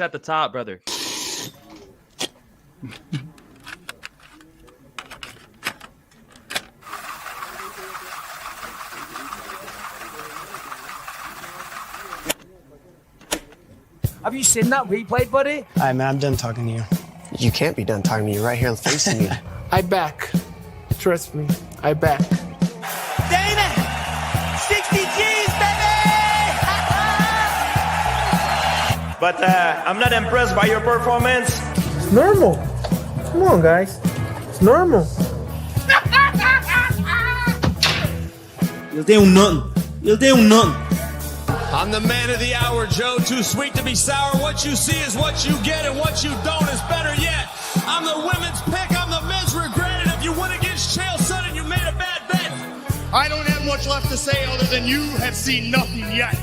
at the top, brother. Have you seen that replay, buddy? All right, man, I'm done talking to you. You can't be done talking to me right here facing me. I back. Trust me, I back. Dana! 60 G's, baby! But I'm not impressed by your performance. It's normal. Come on, guys. It's normal. You'll do nothing. You'll do nothing. I'm the man of the hour, Joe. Too sweet to be sour. What you see is what you get, and what you don't is better yet. I'm the women's pick. I'm the men's regret. And if you win against Chael Sonnen, you made a bad bet. I don't have much left to say other than you have seen nothing yet.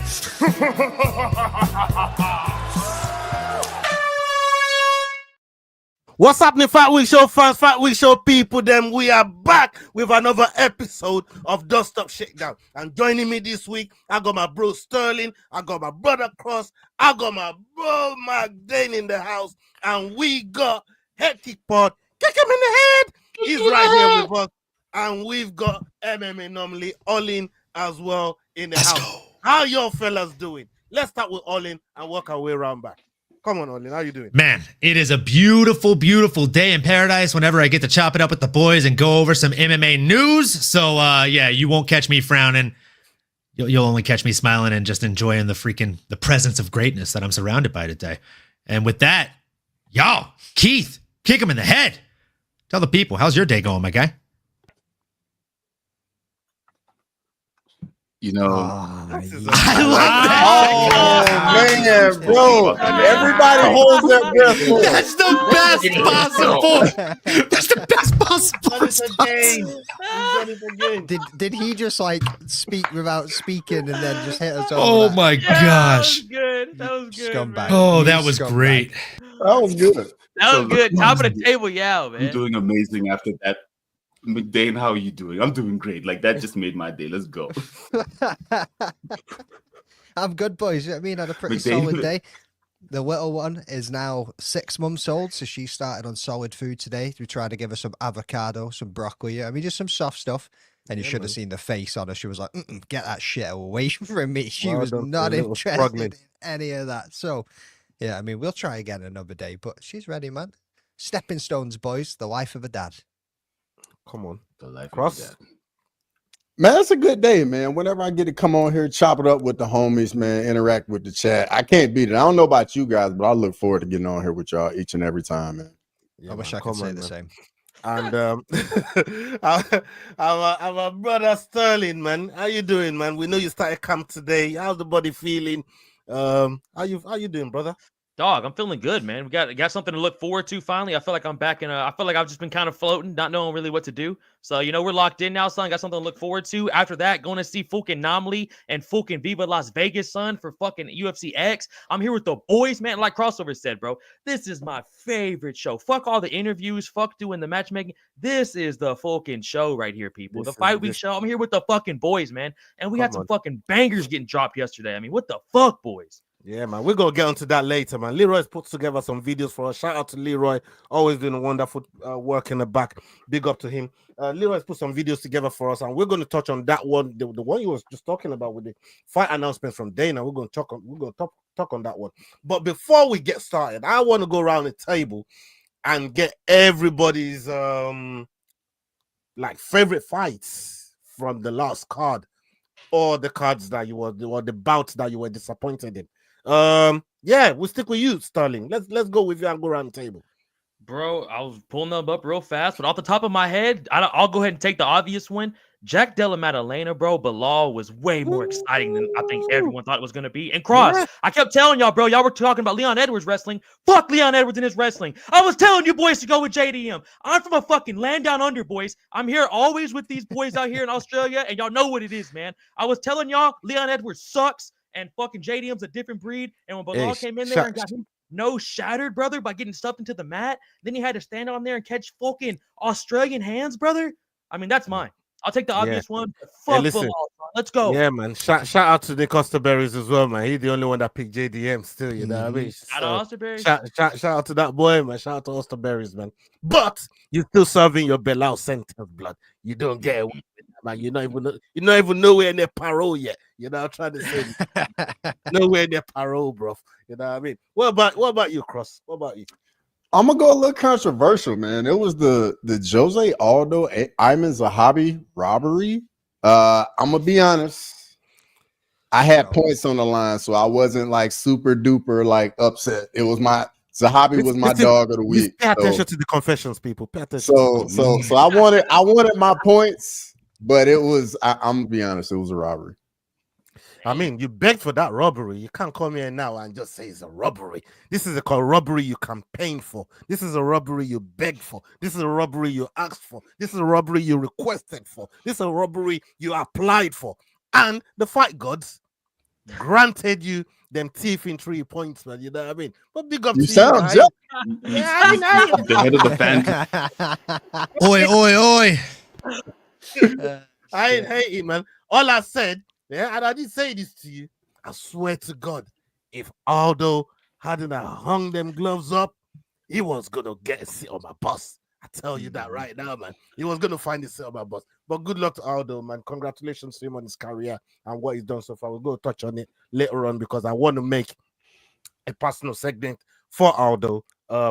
What's happening, Fight Week Show fans, Fight Week Show people, them? We are back with another episode of Dust Up Shakedown. And joining me this week, I got my bro Sterling, I got my brother Cross, I got my bro Maddalena in the house, and we got HeadKickPod. Kick him in the head! He's right here with us. And we've got MMANomaly all in as well in the house. Go. How y'all fellas doing? Let's start with all in and work our way around back. Come on, Olin, how you doing? Man, it is a beautiful, beautiful day in paradise whenever I get to chop it up with the boys and go over some MMA news. So, yeah, you won't catch me frowning. You'll only catch me smiling and just enjoying the presence of greatness that I'm surrounded by today. And with that, y'all, Keith, kick him in the head. Tell the people, how's your day going, my guy? You know, I love that. Oh man, bro! Everybody holds their breath. That's the best possible. That's the best possible. Did he just like speak without speaking and then just hit us over? Oh my gosh! That was good. That was good. Scumbag. Oh, that was great. That was good. That was good. Top of the table, yeah, man. I'm doing amazing after that. McDane, how are you doing? I'm doing great. Like, that just made my day. Let's go. I'm good, boys. You know what I mean? I had a pretty McDane. solid day. The little one is now 6 months old, so she started on solid food today. We tried to give her some avocado, some broccoli. I mean, just some soft stuff. And you should have seen the face on her. She was like, get that shit away from me. She was not interested in any of that. So, yeah, I mean, we'll try again another day, but she's ready, man. Stepping stones, boys. The life of a dad. Come on. The life Cross. of that. Man, it's a good day, man. Whenever I get to come on here, chop it up with the homies, man, interact with the chat, I can't beat it. I don't know about you guys, but I look forward to getting on here with y'all each and every time, man. Yeah, I wish I could say the same. And our brother Sterling, man. How you doing, man? We know you started camp today. How's the body feeling? How you doing, brother? Dog, I'm feeling good, man. We got something to look forward to finally. I feel like I'm back in I feel like I've just been kind of floating, not knowing really what to do. So, you know, we're locked in now, son. Got something to look forward to. After that, going to see fucking Anomaly and fucking Viva Las Vegas, son, for fucking UFC X. I'm here with the boys, man. Like Crossover said, bro, this is my favorite show. Fuck all the interviews. Fuck doing the matchmaking. This is the fucking show right here, people. The Fight Week show. I'm here with the fucking boys, man. And we had some fucking bangers getting dropped yesterday. I mean, what the fuck, boys? Yeah, man, we're going to get onto that later, man. Leroy's put together some videos for us. Shout out to Leroy, always doing a wonderful work in the back. Big up to him. Leroy's put some videos together for us, and we're going to touch on that one, the one you was just talking about with the fight announcements from Dana. We're going to talk on that one. But before we get started, I want to go around the table and get everybody's like favorite fights from the last card, or the cards that you were, or the bouts that you were disappointed in. Yeah, we'll stick with you, Sterling. Let's go with you and go around the table. Bro, I was pulling them up real fast, but off the top of my head, I'll go ahead and take the obvious one. Jack Della Maddalena, bro, Bilal was way more exciting than I think everyone thought it was going to be. And Cross, yeah. I kept telling y'all, bro, y'all were talking about Leon Edwards wrestling. Fuck Leon Edwards and his wrestling. I was telling you boys to go with JDM. I'm from a fucking land down under, boys. I'm here always with these boys out here in Australia, and y'all know what it is, man. I was telling y'all, Leon Edwards sucks, and fucking JDM's a different breed. And when Bilal came in there and got him no shattered, brother, by getting stuffed into the mat, then he had to stand on there and catch fucking Australian hands, brother. I mean, that's mine. I'll take the obvious one. Fuck Bilal, Let's go. Yeah, man. Shout out to Nick Osterberries as well, man. He's the only one that picked JDM still, you know what I mean? Shout out Osterberries. Shout out to that boy, man. Shout out to Osterberries, man. But you're still serving your Belal sentence, blood. You don't get away with that, man. You're not even nowhere near parole yet. You know, I'm trying to say nowhere near parole, bro. You know what I mean? What about you, Cross? What about you? I'm gonna go a little controversial, man. It was the Jose Aldo Ayman Zahabi robbery. I'm gonna be honest. I had points on the line, so I wasn't like super duper like upset. It was my Zahabi was my dog of the week. Pay attention to the confessions, people. Pay attention. So I wanted my points, but it was. I'm gonna be honest. It was a robbery. I mean, you begged for that robbery. You can't come here now and just say it's a robbery. This is a robbery you campaigned for. This is a robbery you begged for. This is a robbery you asked for. This is a robbery you requested for. This is a robbery you applied for. And the fight gods granted you them thief in 3 points, man. You know what I mean? But big up You to sound you, right? Yeah, The head of the fan. Oi, oi. I ain't hating, man. All I said, yeah, and I did say this to you. I swear to God, if Aldo hadn't hung them gloves up, he was gonna get a seat on my bus. I tell you that right now, man. He was gonna find a seat on my bus. But good luck to Aldo, man. Congratulations to him on his career and what he's done so far. We'll go touch on it later on because I want to make a personal segment for Aldo.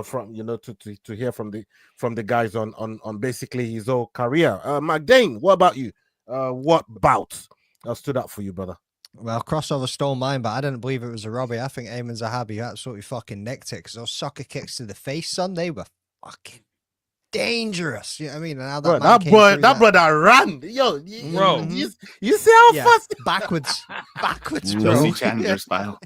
From to hear from the guys on basically his whole career. Maddalena, what about you? What bout stood up for you, brother? Well, crossover stole mine, but I didn't believe it was a robbery. I think Ayman Zahabi absolutely fucking nicked it because those soccer kicks to the face, son, they were fucking dangerous. You know what I mean? And how that brother ran. Yo, bro. You see how fast? Backwards, Chelsea bro. Chandler style.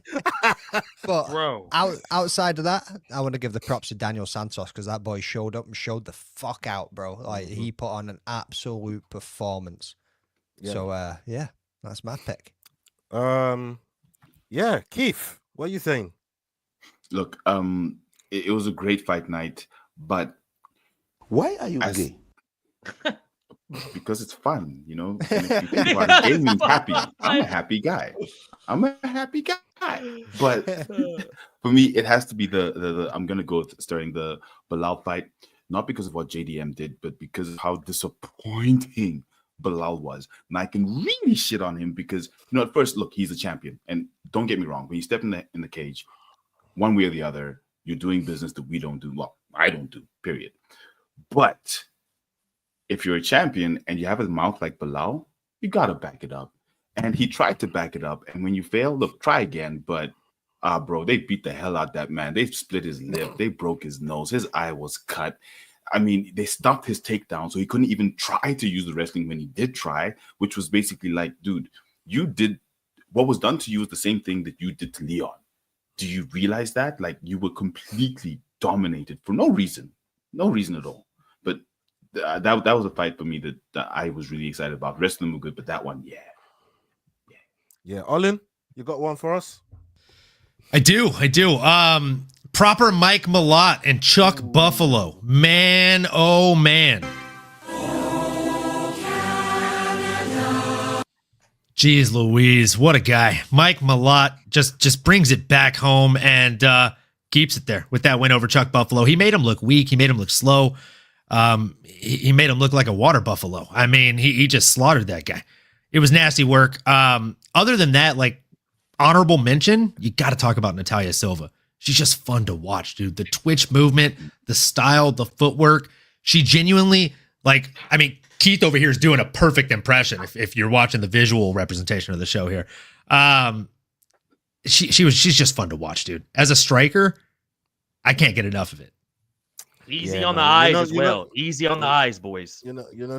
But Bro. outside of that, I want to give the props to Daniel Santos because that boy showed up and showed the fuck out, bro. Like he put on an absolute performance. Yeah. So yeah, that's my pick. Yeah, Keith, what are you saying? Look, it was a great fight night, but why are you gay? Because it's fun, you know. And if you think about it, gay means happy. I'm a happy guy. But for me, it has to be the I'm gonna go starting the Belal fight, not because of what JDM did, but because of how disappointing Belal was. And I can really shit on him because, you know, at first, look, he's a champion. And don't get me wrong, when you step in the cage, one way or the other, you're doing business that we don't do. Well, I don't do, period. But if you're a champion and you have a mouth like Belal, you got to back it up. And he tried to back it up. And when you fail, look, try again. But, bro, they beat the hell out of that man. They split his lip. They broke his nose. His eye was cut. I mean, they stopped his takedown, so he couldn't even try to use the wrestling when he did try, which was basically like, dude, you did what was done to you is the same thing that you did to Leon. Do you realize that? Like, you were completely dominated for no reason at all. But that was a fight for me that I was really excited about. The rest of them were good, but that one, yeah. Olin, you got one for us? I do. Proper Mike Malott and Chuck Buffalo. Man, oh man. Jeez Louise, what a guy. Mike Malott just brings it back home and keeps it there with that win over Chuck Buffalo. He made him look weak. He made him look slow. He made him look like a water buffalo. I mean, he just slaughtered that guy. It was nasty work. Other than that, like, honorable mention, you got to talk about Natalia Silva. She's just fun to watch, dude. The twitch movement, the style, the footwork. She genuinely, like, I mean, Keith over here is doing a perfect impression if you're watching the visual representation of the show here. She's just fun to watch, dude. As a striker, I can't get enough of it. Easy on the eyes as well. Easy on the eyes, boys.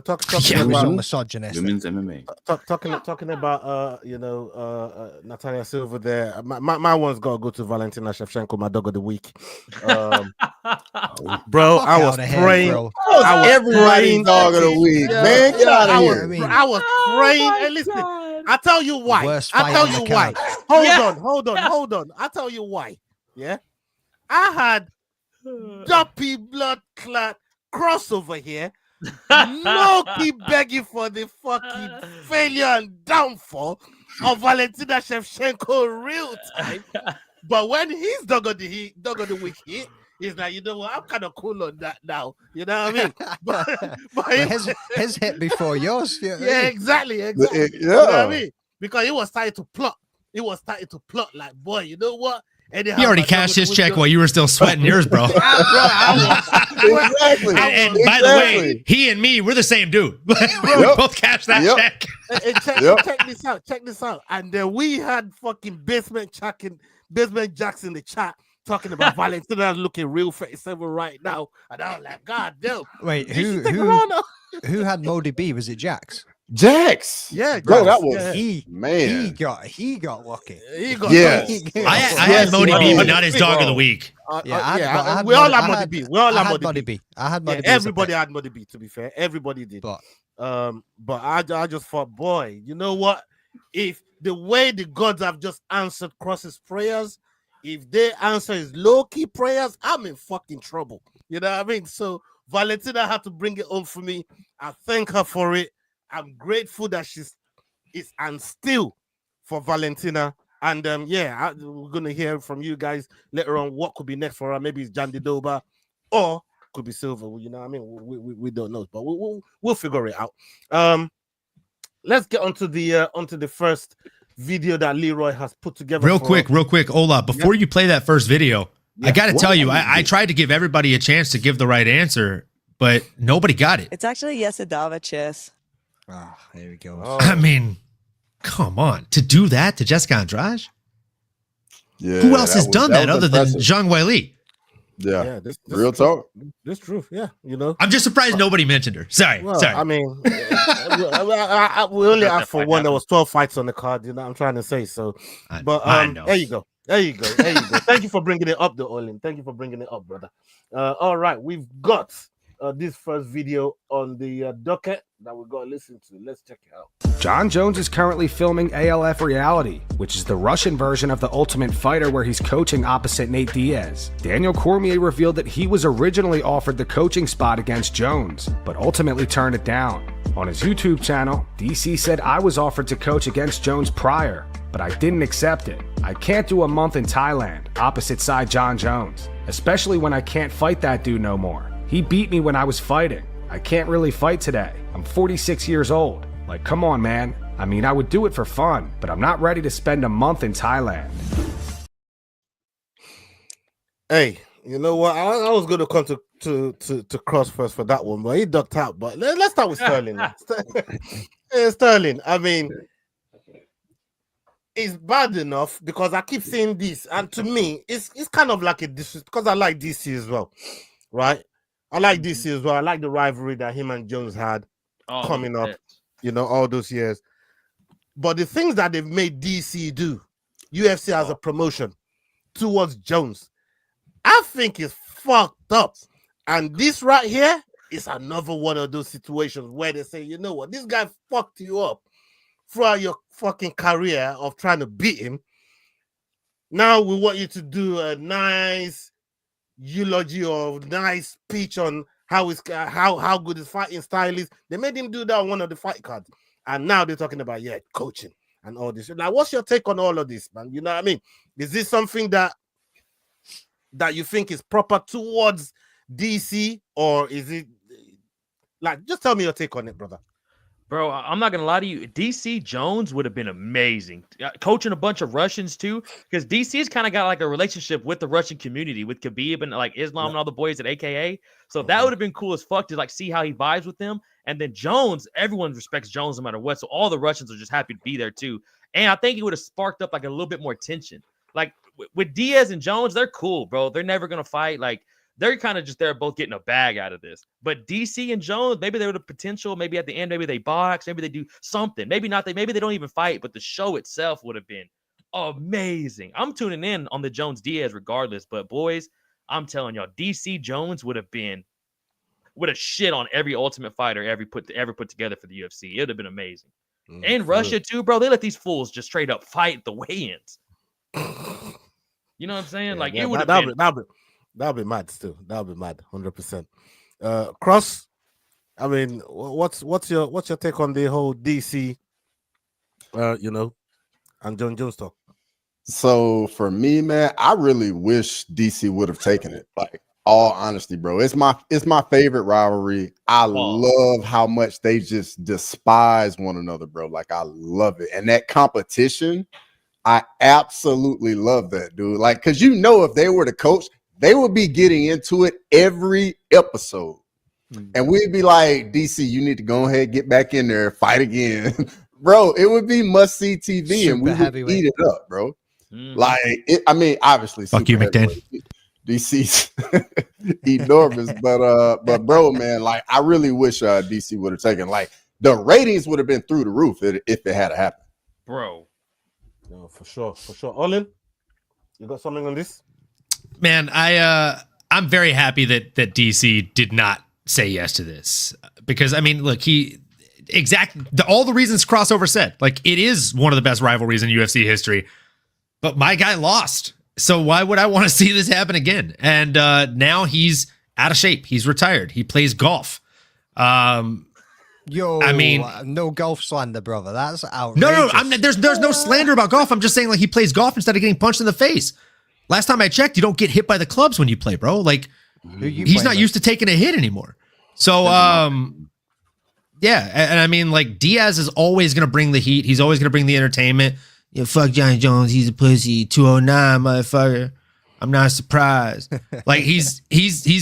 Talking about misogynist. Women's MMA. Talking about Natalia Silva there. My one's got to go to Valentina Shevchenko, my dog of the week. Bro, I was praying. I was everybody's dog of the week, man. Get out of here. I was praying. And listen, I'll tell you why. Hold on. I'll tell you why. Yeah, I had dumpy blood clot crossover here low-key begging for the fucking failure and downfall of Valentina Shevchenko real time. But when he's dug on the week hit, he's like, you know what? I'm kind of cool on that now. You know what I mean? But his hit before yours. Yeah, exactly. Yeah. You know what I mean? Because he was starting to plot. Like, boy, you know what? He already cashed his check while you were still sweating yours, bro. Exactly. And by the way, he and me, we're the same dude. We both cashed that check. Check this out. And then we had fucking basement Jacks in the chat talking about Valentina looking real 37 right now. And I was like, God damn. Wait, who had Modi B? Was it Jax? Jax. Yeah, bro, that was man. He got lucky. He got I had Modi B, but not his dog of the week. We all had Modi B. We all had Modi B. I had Modi B. Everybody had Modi B, to be fair. Everybody did. But I just thought, boy, you know what? If the way the gods have just answered Cross's prayers, if they answer his low-key prayers, I'm in fucking trouble. You know what I mean? So Valentina had to bring it home for me. I thank her for it. I'm grateful that she's and still for Valentina. And we're gonna hear from you guys later on what could be next for her. Maybe it's Jan Didoba or could be Silva. You know what I mean? We don't know, but we'll figure it out. Let's get onto the first video that Leroy has put together. Real quick, Ola, before you play that first video, I got to tell you, I tried to give everybody a chance to give the right answer, but nobody got it. It's actually Yesidava. Oh, there we go. I mean, come on. To do that to Jessica Andrade? Yeah. Who else has done that other than Zhang Weili? Yeah. This real talk. This truth. Yeah. You know, I'm just surprised nobody mentioned her. Sorry. I mean, we only asked for one. There was 12 fights on the card. You know what I'm trying to say. So, but there you go. Thank you for bringing it up, though, Olin. Thank you for bringing it up, brother. All right, we've got this first video on the docket that we're going to listen to. Let's check it out. Jon Jones is currently filming ALF Reality, which is the Russian version of The Ultimate Fighter where he's coaching opposite Nate Diaz. Daniel Cormier revealed that he was originally offered the coaching spot against Jones, but ultimately turned it down. On his YouTube channel, DC said, "I was offered to coach against Jones prior, but I didn't accept it. I can't do a month in Thailand, opposite side Jon Jones, especially when I can't fight that dude no more. He beat me when I was fighting. I can't really fight today. I'm 46 years old. Like, come on, man. I mean, I would do it for fun, but I'm not ready to spend a month in Thailand." Hey, you know what? I was going to come to Cross first for that one, but he ducked out. But let's start with Sterling. Hey, Sterling, I mean, it's bad enough because I keep saying this, and to me, it's kind of like a disrespect because I like DC as well, right? I like DC as well. I like the rivalry that him and Jones had coming up, you know, all those years. But the things that they've made DC do, UFC as a promotion towards Jones, I think is fucked up. And this right here is another one of those situations where they say, you know what, this guy fucked you up throughout your fucking career of trying to beat him. Now we want you to do a nice eulogy or nice speech on how good his fighting style is. They made him do that on one of the fight cards, and now they're talking about coaching and all this. Like, what's your take on all of this, man? You know what I mean? Is this something that you think is proper towards DC, or is it like, just tell me your take on it, brother? Bro, I'm not gonna lie to you. DC Jones would have been amazing. Coaching a bunch of Russians too, because DC's kind of got like a relationship with the Russian community, with Khabib and like Islam and all the boys at AKA. So that would have been cool as fuck to like see how he vibes with them. And then Jones, everyone respects Jones no matter what. So all the Russians are just happy to be there too. And I think it would have sparked up like a little bit more tension. Like with Diaz and Jones, they're cool, bro. They're never gonna fight. Like, they're kind of just there both getting a bag out of this. But DC and Jones, maybe they would have potential. Maybe at the end, maybe they box. Maybe they do something. Maybe not. Maybe they don't even fight. But the show itself would have been amazing. I'm tuning in on the Jones Diaz regardless. But boys, I'm telling y'all, DC Jones would have shit on every Ultimate Fighter ever put together for the UFC. It would have been amazing. And Russia too, bro. They let these fools just straight up fight the weigh-ins. You know what I'm saying? Yeah, like it would have been. That'll be mad still. That'll be mad, 100%. Cross, I mean, what's your take on the whole DC, and Jon Jones talk? So for me, man, I really wish DC would have taken it. Like, all honesty, bro, it's my favorite rivalry. I love how much they just despise one another, bro. Like, I love it, and that competition, I absolutely love that, dude. Like, because if they were the coach, they would be getting into it every episode. And we'd be like, DC, you need to go ahead, get back in there, fight again. Bro, it would be must-see TV, Super and we would heavyweight. eat it up, bro. Like, obviously, Fuck you, McDane. DC's enormous, but bro, man, like, I really wish DC would have taken, like, the ratings would have been through the roof if it had happened. Bro. No, for sure. Olin, you got something on this? Man, I'm very happy that DC did not say yes to this, because I mean, look, all the reasons crossover said, like, it is one of the best rivalries in UFC history, but my guy lost, so why would I want to see this happen again? And now he's out of shape, he's retired, he plays golf. I mean, no golf slander, brother. That's outrageous. No, there's no slander about golf. I'm just saying, like, he plays golf instead of getting punched in the face. Last time I checked, you don't get hit by the clubs when you play, bro. Like, he's not used to taking a hit anymore. So, yeah. And I mean, like, Diaz is always going to bring the heat. He's always going to bring the entertainment. Fuck Jon Jones. He's a pussy. 209, motherfucker. I'm not surprised. Like, he's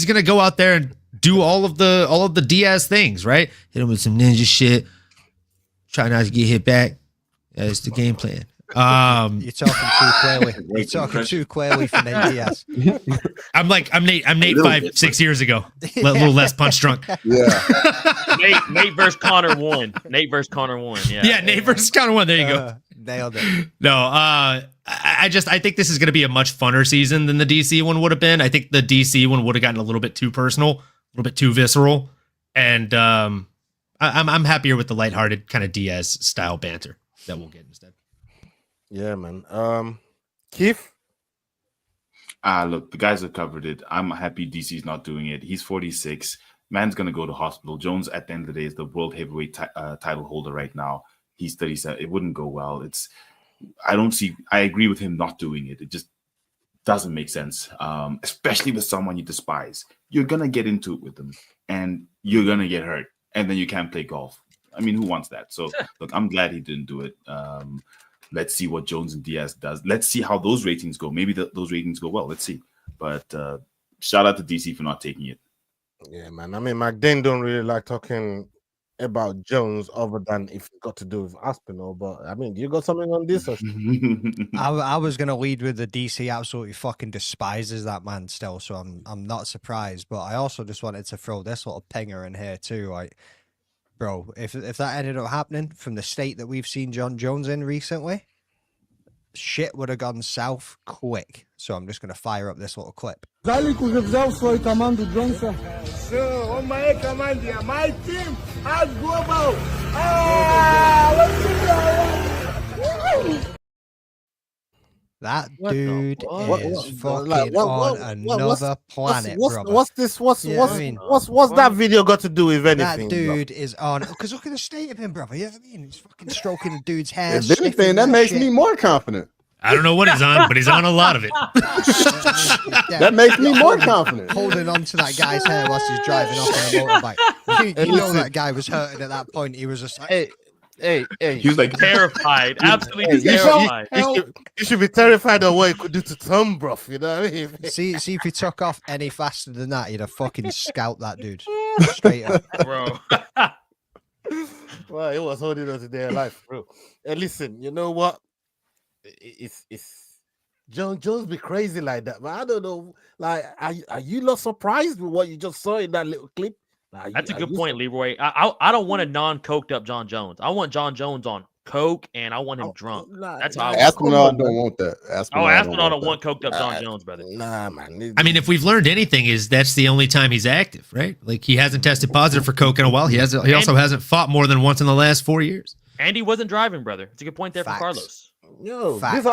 going to go out there and do all of the Diaz things, right? Hit him with some ninja shit. Try not to get hit back. That's the game plan. You're talking too clearly. You're talking too clearly for Nate Diaz. I'm Nate 5-6 years ago. A little less punch drunk. Yeah. Nate versus Connor won. Nate versus Connor won. Yeah. Nate versus Connor won. There you go. Nailed it. No, I think this is going to be a much funner season than the DC one would have been. I think the DC one would have gotten a little bit too personal, a little bit too visceral, and I'm happier with the lighthearted kind of Diaz style banter that we'll get instead. Yeah, man. Keith? Look, the guys have covered it. I'm happy DC's not doing it. He's 46. Man's going to go to hospital. Jones, at the end of the day, is the world heavyweight title holder right now. He's 37. It wouldn't go well. I agree with him not doing it. It just doesn't make sense, especially with someone you despise. You're going to get into it with them, and you're going to get hurt, and then you can't play golf. I mean, who wants that? So, look, I'm glad he didn't do it. Let's see what Jones and Diaz does. Let's see how those ratings go. Maybe those ratings go well. Let's see. But shout out to DC for not taking it. Yeah, man. I mean, McDane don't really like talking about Jones other than if it got to do with Aspinall. But I mean, you got something on this? Or I was gonna lead with the DC absolutely fucking despises that man still, so I'm not surprised. But I also just wanted to throw this little pinger in here too, like. Bro, if that ended up happening from the state that we've seen Jon Jones in recently, shit would have gone south quick. So I'm just going to fire up this little clip. Заліку вже взяв свою команду Джонса. Все, он моей команде, my team has global. That dude is fucking on another planet, brother. What's this? What's that video got to do with anything? That dude is on, because look at the state of him, brother. You know what I mean? He's fucking stroking the dude's hair. If anything, that makes me more confident. I don't know what he's on, but he's on a lot of it. That makes me more confident. Holding on to that guy's hair whilst he's driving off on a motorbike. You know that guy was hurting at that point. He was just like, Hey. He was like terrified. Absolutely terrified. You should be terrified of what he could do to Tom, bro. You know what I mean? See if he took off any faster than that, he'd have fucking scalped that dude. Straight up. Bro. Well, it was holding on to their life, bro. And listen, you know what? It's Jon Jones be crazy like that, but I don't know. Like, are you not surprised with what you just saw in that little clip? That's a good point, Leroy. I don't want a non-coked up Jon Jones. I want Jon Jones on coke, and I want him drunk. That's how Aspinall don't want that. Aspinall don't want coked up Jon Jones, brother. Nah, man. I mean, if we've learned anything, is that's the only time he's active, right? Like, he hasn't tested positive for coke in a while. He also hasn't fought more than once in the last 4 years. And he wasn't driving, brother. It's a good point there for Carlos. Yo, these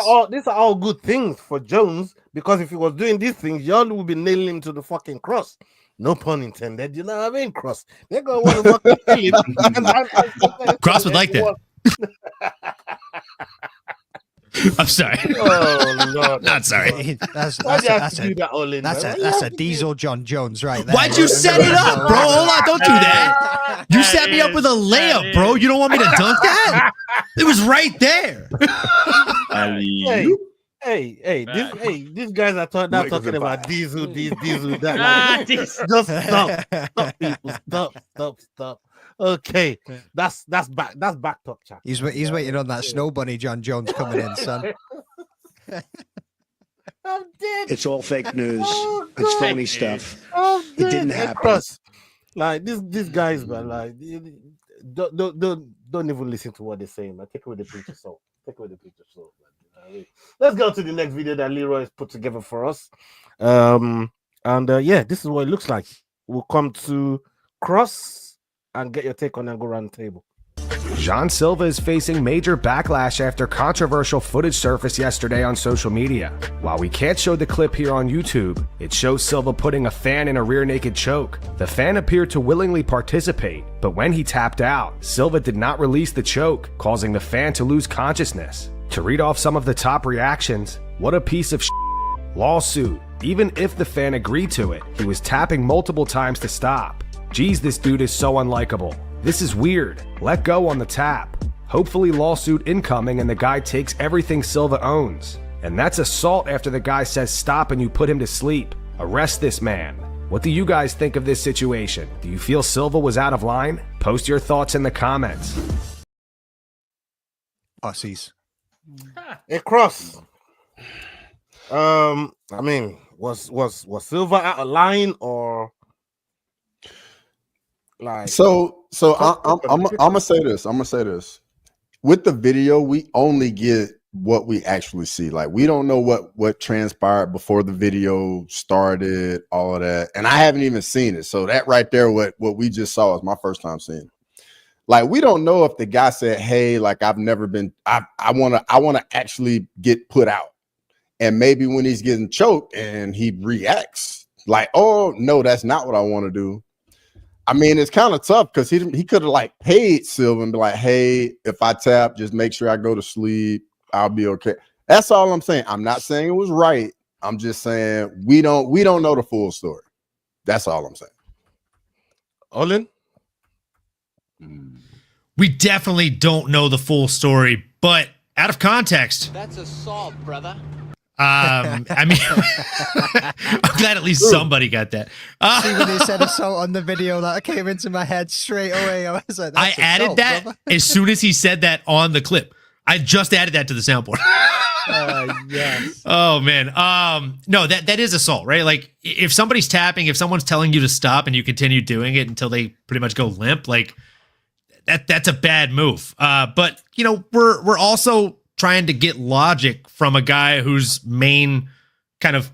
are all good things for Jones, because if he was doing these things, y'all would be nailing him to the fucking cross. No pun intended. You know what I mean? Cross. They're gonna want to fucking kill him. Cross would like that. I'm sorry. Oh Lord. Not sorry. That's a diesel Jon Jones right there. Why'd you set it up, bro? Hold on, don't do that. You set me up with a layup, bro. You don't want me to dunk that? It was right there. These guys are not talking about diesel, that. Like, just stop. Okay, that's back talk, chat. He's waiting on that snow bunny Jon Jones coming in, son. I'm dead. It's all fake news. It's phony stuff. It didn't happen. Like these guys, man. Like don't even listen to what they're saying, man. Take away the picture salt. Man. Let's go to the next video that Leroy has put together for us. This is what it looks like. We'll come to Cross and get your take on and go around the table. Jon Silva is facing major backlash after controversial footage surfaced yesterday on social media. While we can't show the clip here on YouTube, it shows Silva putting a fan in a rear naked choke. The fan appeared to willingly participate, but when he tapped out, Silva did not release the choke, causing the fan to lose consciousness. To read off some of the top reactions, what a piece of shit. Lawsuit. Even if the fan agreed to it, he was tapping multiple times to stop. Geez, this dude is so unlikable. This is weird. Let go on the tap. Hopefully lawsuit incoming and the guy takes everything Silva owns. And that's assault after the guy says stop and you put him to sleep. Arrest this man. What do you guys think of this situation? Do you feel Silva was out of line? Post your thoughts in the comments. Pussies. Hey, Cross. I mean, was Silva out of line or like? So I'm gonna say this. With the video, we only get what we actually see. Like, we don't know what transpired before the video started, all of that, and I haven't even seen it. So that right there, what we just saw is my first time seeing it. Like, we don't know if the guy said, "Hey, like I want to actually get put out," and maybe when he's getting choked and he reacts like, "Oh no, that's not what I want to do." I mean, it's kind of tough because he could have like paid Silva and be like, "Hey, if I tap, just make sure I go to sleep. I'll be okay." That's all I'm saying. I'm not saying it was right. I'm just saying we don't know the full story. That's all I'm saying. Olin? We definitely don't know the full story, but out of context. That's assault, brother. I mean, I'm glad at least somebody got that. See, when they said assault on the video, that came into my head straight away. I was like, I added assault, that brother. as soon as he said that on the clip. I just added that to the soundboard. Yes. Oh man. No, that is assault, right? Like, if somebody's tapping, if someone's telling you to stop and you continue doing it until they pretty much go limp, like that's a bad move. But you know, we're also trying to get logic from a guy whose main kind of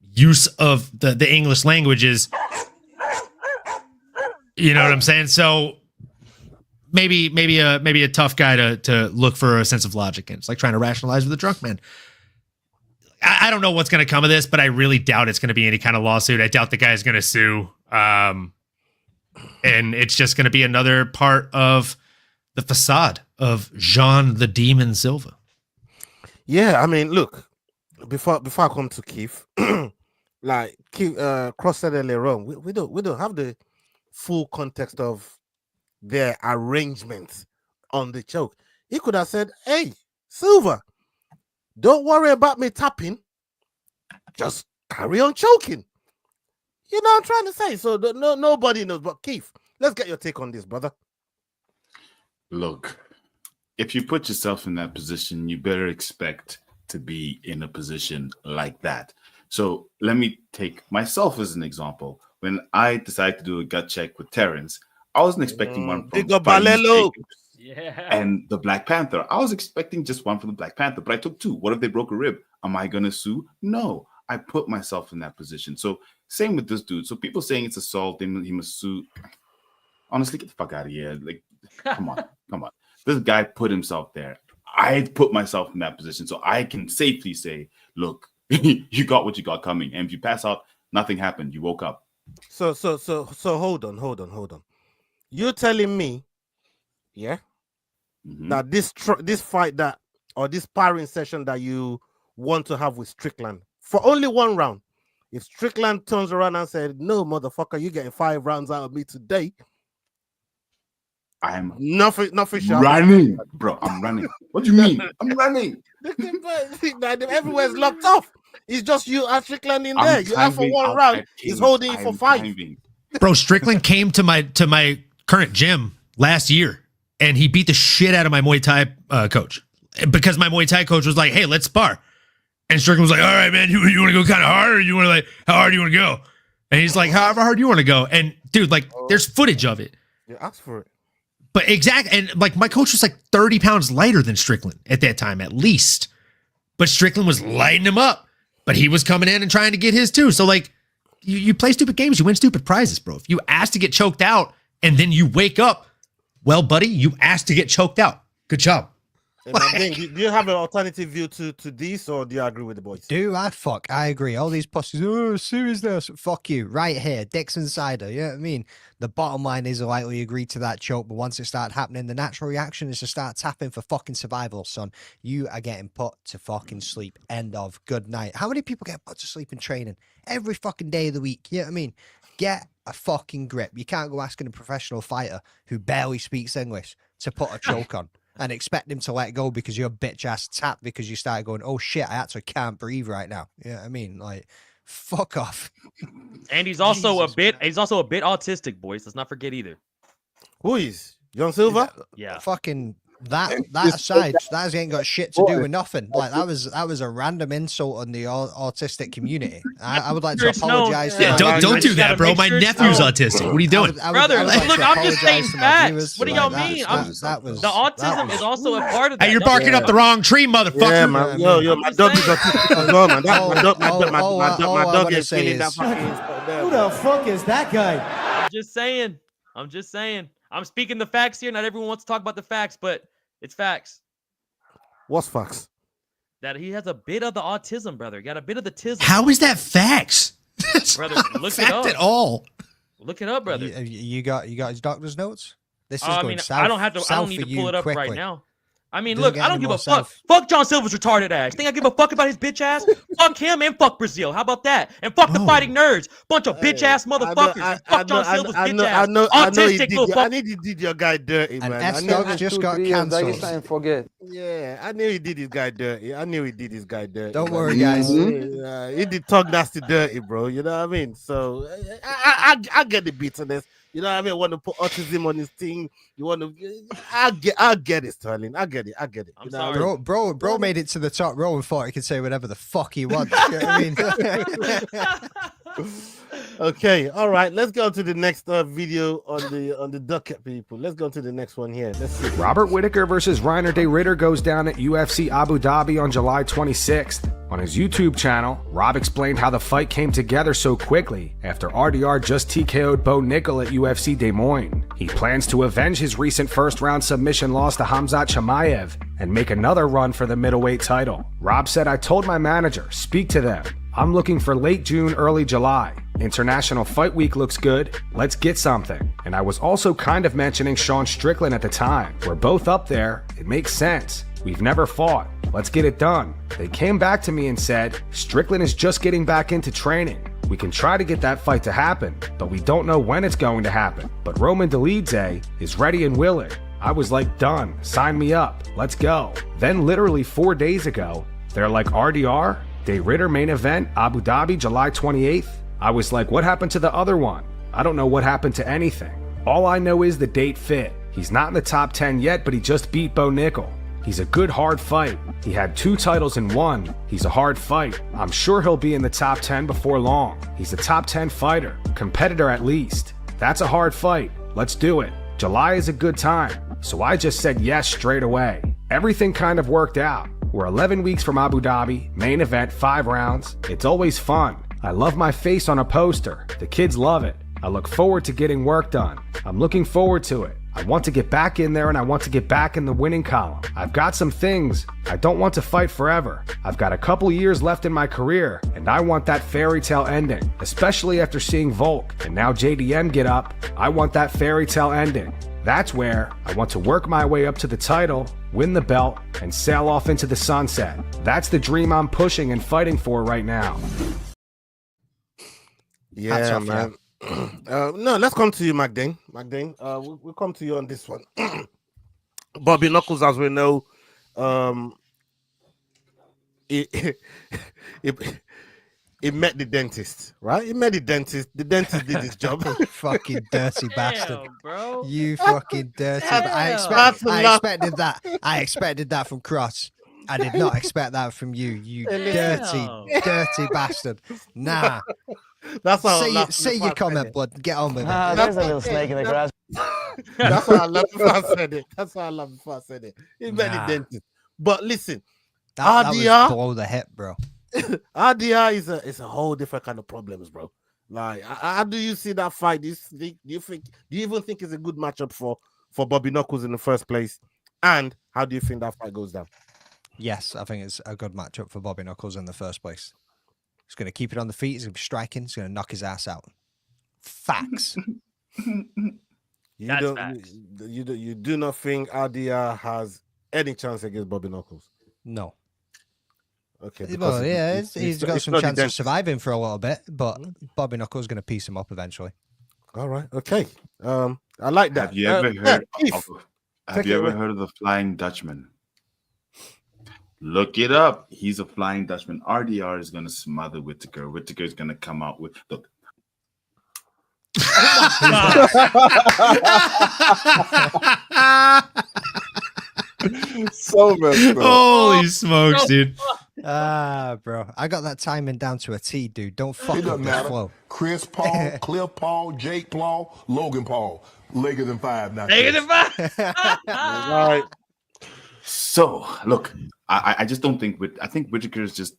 use of the English language is, you know what I'm saying? So maybe a tough guy to look for a sense of logic in. It's like trying to rationalize with a drunk man. I don't know what's going to come of this, but I really doubt it's going to be any kind of lawsuit. I doubt the guy's going to sue. And it's just going to be another part of the facade of Jon the Demon Silva. Yeah, I mean, look, before I come to Keith, like Keith, Cross said earlier on, we don't have the full context of their arrangement on the choke. He could have said, "Hey, Silva, don't worry about me tapping. Just carry on choking." You know what I'm trying to say? So nobody knows. But Keith, let's get your take on this, brother. Look, if you put yourself in that position, you better expect to be in a position like that. So let me take myself as an example. When I decided to do a gut check with Terrence, I wasn't expecting one from Balelo. and the Black Panther. I was expecting just one from the Black Panther, but I took two. What if they broke a rib? Am I going to sue? No, I put myself in that position. So same with this dude. So people saying it's assault, he must sue. Honestly, get the fuck out of here. Like, come on. This guy put himself there. I put myself in that position. So I can safely say, look, you got what you got coming. And if you pass out, nothing happened. You woke up. So hold on. You're telling me, yeah, that this fight that or this sparring session that you want to have with Strickland for only 1 round, if Strickland turns around and said, "No, motherfucker, you're getting 5 rounds out of me today," I'm nothing running, bro. I'm running. What do you mean? I'm running. Everywhere's locked off. It's just you and Strickland in there. You have for 1 round. He's holding you for 5. Bro, Strickland came to my current gym last year, and he beat the shit out of my Muay Thai coach because my Muay Thai coach was like, "Hey, let's spar," and Strickland was like, "All right, man, you want to go kind of hard, or you want to like how hard do you want to go?" And he's like, "However hard you want to go." And dude, like, there's footage of it. You asked for it. But exactly, and like my coach was like 30 pounds lighter than Strickland at that time, at least. But Strickland was lighting him up. But he was coming in and trying to get his too. So like, you play stupid games, you win stupid prizes, bro. If you ask to get choked out and then you wake up, well, buddy, you asked to get choked out. Good job. Do you have an alternative view to this, or do you agree with the boys? I agree. All these pussies, seriousness, fuck you. Right here, Dixon Cider, you know what I mean? The bottom line is likely agree to that choke, but once it started happening, the natural reaction is to start tapping for fucking survival, son. You are getting put to fucking sleep. End of. Good night. How many people get put to sleep in training? Every fucking day of the week, you know what I mean? Get a fucking grip. You can't go asking a professional fighter who barely speaks English to put a choke on and expect him to let go because you're bitch ass tapped because you started going, "Oh shit, I actually can't breathe right now." You know what I mean? Like, fuck off. And he's also a bit autistic, boys. Let's not forget either. Who is? Jon Silva? Yeah. Fucking that aside, that ain't got shit to do with nothing. Like that was a random insult on the autistic community. I would like to apologize. Yeah, don't do that, bro. My nephew's autistic. What are you doing, brother? Look, I'm just stating facts. What do y'all mean? The autism is also a part of that. Hey, you're barking up the wrong tree, motherfucker. Yeah, man. Yo, my dog is autistic as well, man. My dog is feeling that fucking. Who the fuck is that guy? I'm just saying. I'm speaking the facts here. Not everyone wants to talk about the facts, but it's facts. What's facts? That he has a bit of the autism, brother. Got a bit of the tism. How is that facts? Brother, look fact it up. At all. Look it up, brother. You got his doctor's notes? This is I don't need to pull it up right now. I mean, look, I don't give a fuck. Fuck Jon Silva's retarded ass. Think I give a fuck about his bitch ass? Fuck him and fuck Brazil. How about that? And fuck the fighting nerds. Bunch of bitch ass motherfuckers. Fuck Jon Silva's bitch ass. Autistic little fuck. I need you did your guy dirty, man. And just got cancelled. Forget. Yeah, I knew he did his guy dirty. Don't worry, guys. He did talk nasty dirty, bro. You know what I mean? So I get the bitterness. You know what I mean? I want to put autism on his thing. You want to? I get it, Sterling. I get it. I'm sorry, bro made it to the top row and thought he could say whatever the fuck he wants. You know what I mean? Okay, all right. Let's go to the next video on the docket, people. Let's go to the next one here. Let's see. Robert Whittaker versus Reinier De Ridder goes down at UFC Abu Dhabi on July 26th. On his YouTube channel, Rob explained how the fight came together so quickly after RDR just TKO'd Bo Nickel at UFC Des Moines. He plans to avenge his recent first-round submission loss to Khamzat Chimaev and make another run for the middleweight title. Rob said, "I told my manager, speak to them. I'm looking for late June, early July. International Fight Week looks good. Let's get something." And I was also kind of mentioning Sean Strickland at the time. We're both up there. It makes sense. We've never fought. Let's get it done. They came back to me and said, Strickland is just getting back into training. We can try to get that fight to happen, but we don't know when it's going to happen. But Roman Dolidze is ready and willing. I was like, done. Sign me up. Let's go. Then literally 4 days ago, they're like, RDR, De Ridder main event, Abu Dhabi, July 28th. I was like, what happened to the other one? I don't know what happened to anything. All I know is the date fit. He's not in the top 10 yet, but he just beat Bo Nickel. He's a good hard fight. He had 2 titles in 1. He's a hard fight. I'm sure he'll be in the top 10 before long. He's a top 10 fighter, competitor at least. That's a hard fight. Let's do it. July is a good time. So I just said yes straight away. Everything kind of worked out. We're 11 weeks from Abu Dhabi, main event, 5 rounds. It's always fun. I love my face on a poster. The kids love it. I look forward to getting work done. I'm looking forward to it. I want to get back in there and I want to get back in the winning column. I've got some things. I don't want to fight forever. I've got a couple years left in my career and I want that fairy tale ending, especially after seeing Volk and now JDM get up. I want that fairy tale ending. That's where I want to work my way up to the title, win the belt, and sail off into the sunset. That's the dream I'm pushing and fighting for right now. Yeah, man. No, let's come to you, Magdane. We'll come to you on this one. Bobby Knuckles, as we know, he met the dentist, right? He met the dentist. The dentist did his job. Fucking dirty bastard, bro. You fucking dirty. I expected that. I expected that from Cross. I did not expect that from you. You dirty bastard. Nah. That's how. Say your comment, bud. Get on with it. There's a little snake in the grass. That's how I love before I said it. That's how I love before I said it. He met the dentist. But listen, that RDR was below the hip, bro. RDR is a whole different kind of problems, bro. Like, how do you see that fight? Do you even think it's a good matchup for Bobby Knuckles in the first place? And how do you think that fight goes down? Yes, I think it's a good matchup for Bobby Knuckles in the first place. He's going to keep it on the feet. He's going to be striking. He's going to knock his ass out. Facts. You do not think RDR has any chance against Bobby Knuckles? No. Okay. Well, yeah, he's got some chance of surviving for a little bit, but Bobby Knuckles is going to piece him up eventually. All right. Okay. I like that. Have you ever heard of the Flying Dutchman? Look it up. He's a Flying Dutchman. RDR is going to smother Whittaker. Whittaker is going to come out with look. So messed up. Holy smokes, dude. Bro. I got that timing down to a T, dude. Don't fuck up the flow. Chris Paul, Cliff Paul, Jake Paul, Logan Paul. Lakers in 5 now. Lakers in 5. All right. So look, I just don't think I think Whittaker is just,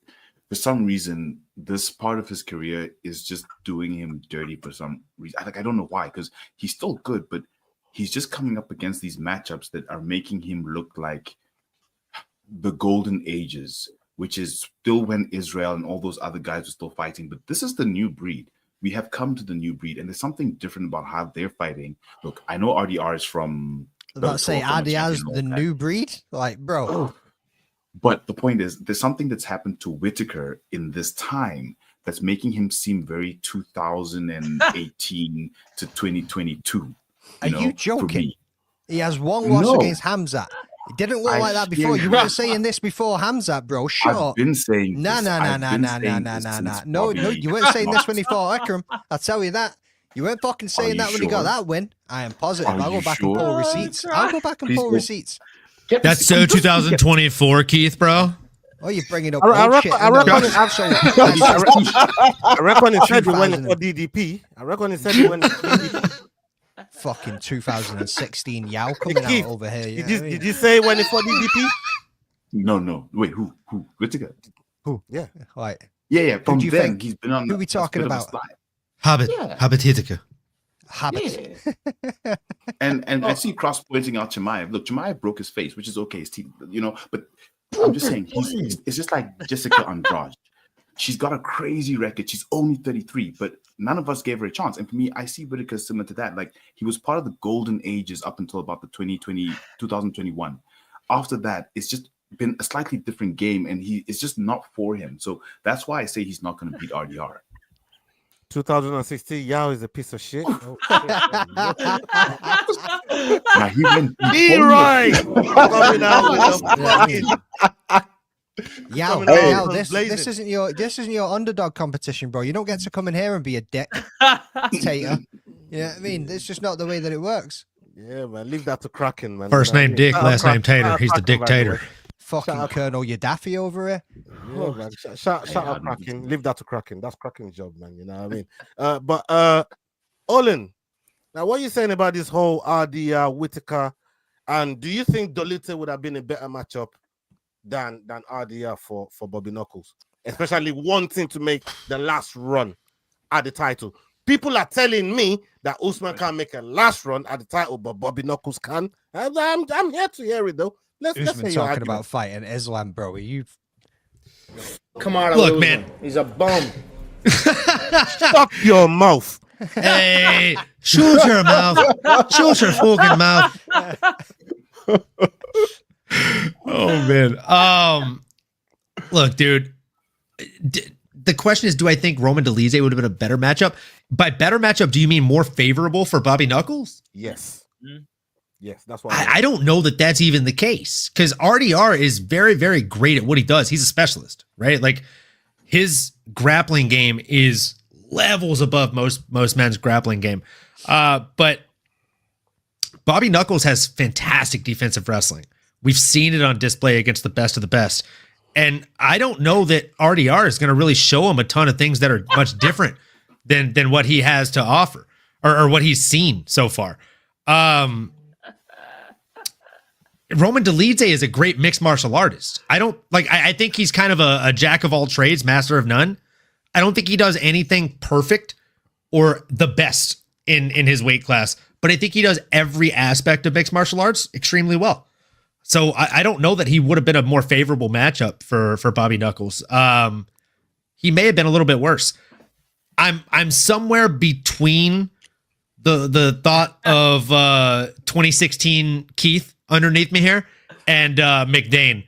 for some reason, this part of his career is just doing him dirty for some reason. I don't know why, because he's still good, but he's just coming up against these matchups that are making him look like the golden ages, which is still when Israel and all those other guys were still fighting. But this is the new breed. We have come to the new breed, and there's something different about how they're fighting. Look, I know RDR is from... Let's say RDR's the new breed? Like, bro... But the point is, there's something that's happened to Whittaker in this time that's making him seem very 2018 to 2022. Are you joking? He has one loss against Hamzat. It didn't look like that before. You weren't saying this before Hamzat, bro. Shut up. I've been saying Nah. No, you weren't saying this when he fought Akram. I'll tell you that. You weren't fucking saying that when he got that win. I am positive. I'll go back and pull receipts. I'll go back and pull receipts. That's so 2024, Keith, bro. Oh, you're bringing up I reckon he said he went for DDP. I reckon he said he went for DDP. Fucking 2016 Yao coming out over here. Did you say when it's for DDP? No. Wait, who? Whittaker? Who? Yeah. Right. Yeah. From then, he's been on. Who are we talking about? Habit Whittaker. Habit. Yeah. and I see Cross pointing out Chimaev. Look, Chimaev broke his face, which is okay. His teeth, but I'm just saying, it's just like Jessica Andrade. She's got a crazy record. She's only 33, but none of us gave her a chance. And for me, I see Whittaker similar to that. Like, he was part of the golden ages up until about the 2021. After that, it's just been a slightly different game, and it's just not for him. So that's why I say he's not going to beat RDR. 2016, Yao is a piece of shit. Now he went right. Yao, this isn't your underdog competition, bro. You don't get to come in here and be a dick. Tater. You know what I mean? It's just not the way that it works. Yeah, man. Leave that to Kraken, man. First name Dick, last name Tater. He's the dictator. Fucking Colonel Gaddafi over here. Yeah, man. Shut up, Kraken. Leave that to Kraken. That's Kraken's job, man. You know what I mean? But Olin, now what are you saying about this whole RDR Whittaker? And do you think Dolite would have been a better matchup than RDR for Bobby Knuckles? Especially wanting to make the last run at the title. people are telling me that Usman can't make a last run at the title, but Bobby Knuckles can. I'm here to hear it though. Let's hear Usman your talking argument. about fighting Islam, bro. Are you? Come on, Look, man. He's a bum. Shut your mouth. Hey, shut your mouth. Shut your fucking mouth. Oh man. Look, dude. The question is, do I think Roman Dolidze would have been a better matchup? By better matchup, do you mean more favorable for Bobby Knuckles? Yes. Yes, that's what I don't know that that's even the case, because RDR is very, very great at what he does. He's a specialist, right? Like his grappling game is levels above most men's grappling game. But Bobby Knuckles has fantastic defensive wrestling. We've seen it on display against the best of the best. And I don't know that RDR is going to really show him a ton of things that are much different than what he has to offer or what he's seen so far. Roman Dolidze is a great mixed martial artist. I think he's kind of a jack of all trades, master of none. I don't think he does anything perfect or the best in his weight class, but I think he does every aspect of mixed martial arts extremely well. So I don't know that he would have been a more favorable matchup for Bobby Knuckles. He may have been a little bit worse. I'm somewhere between the thought of 2016 Keith underneath me here and McDane,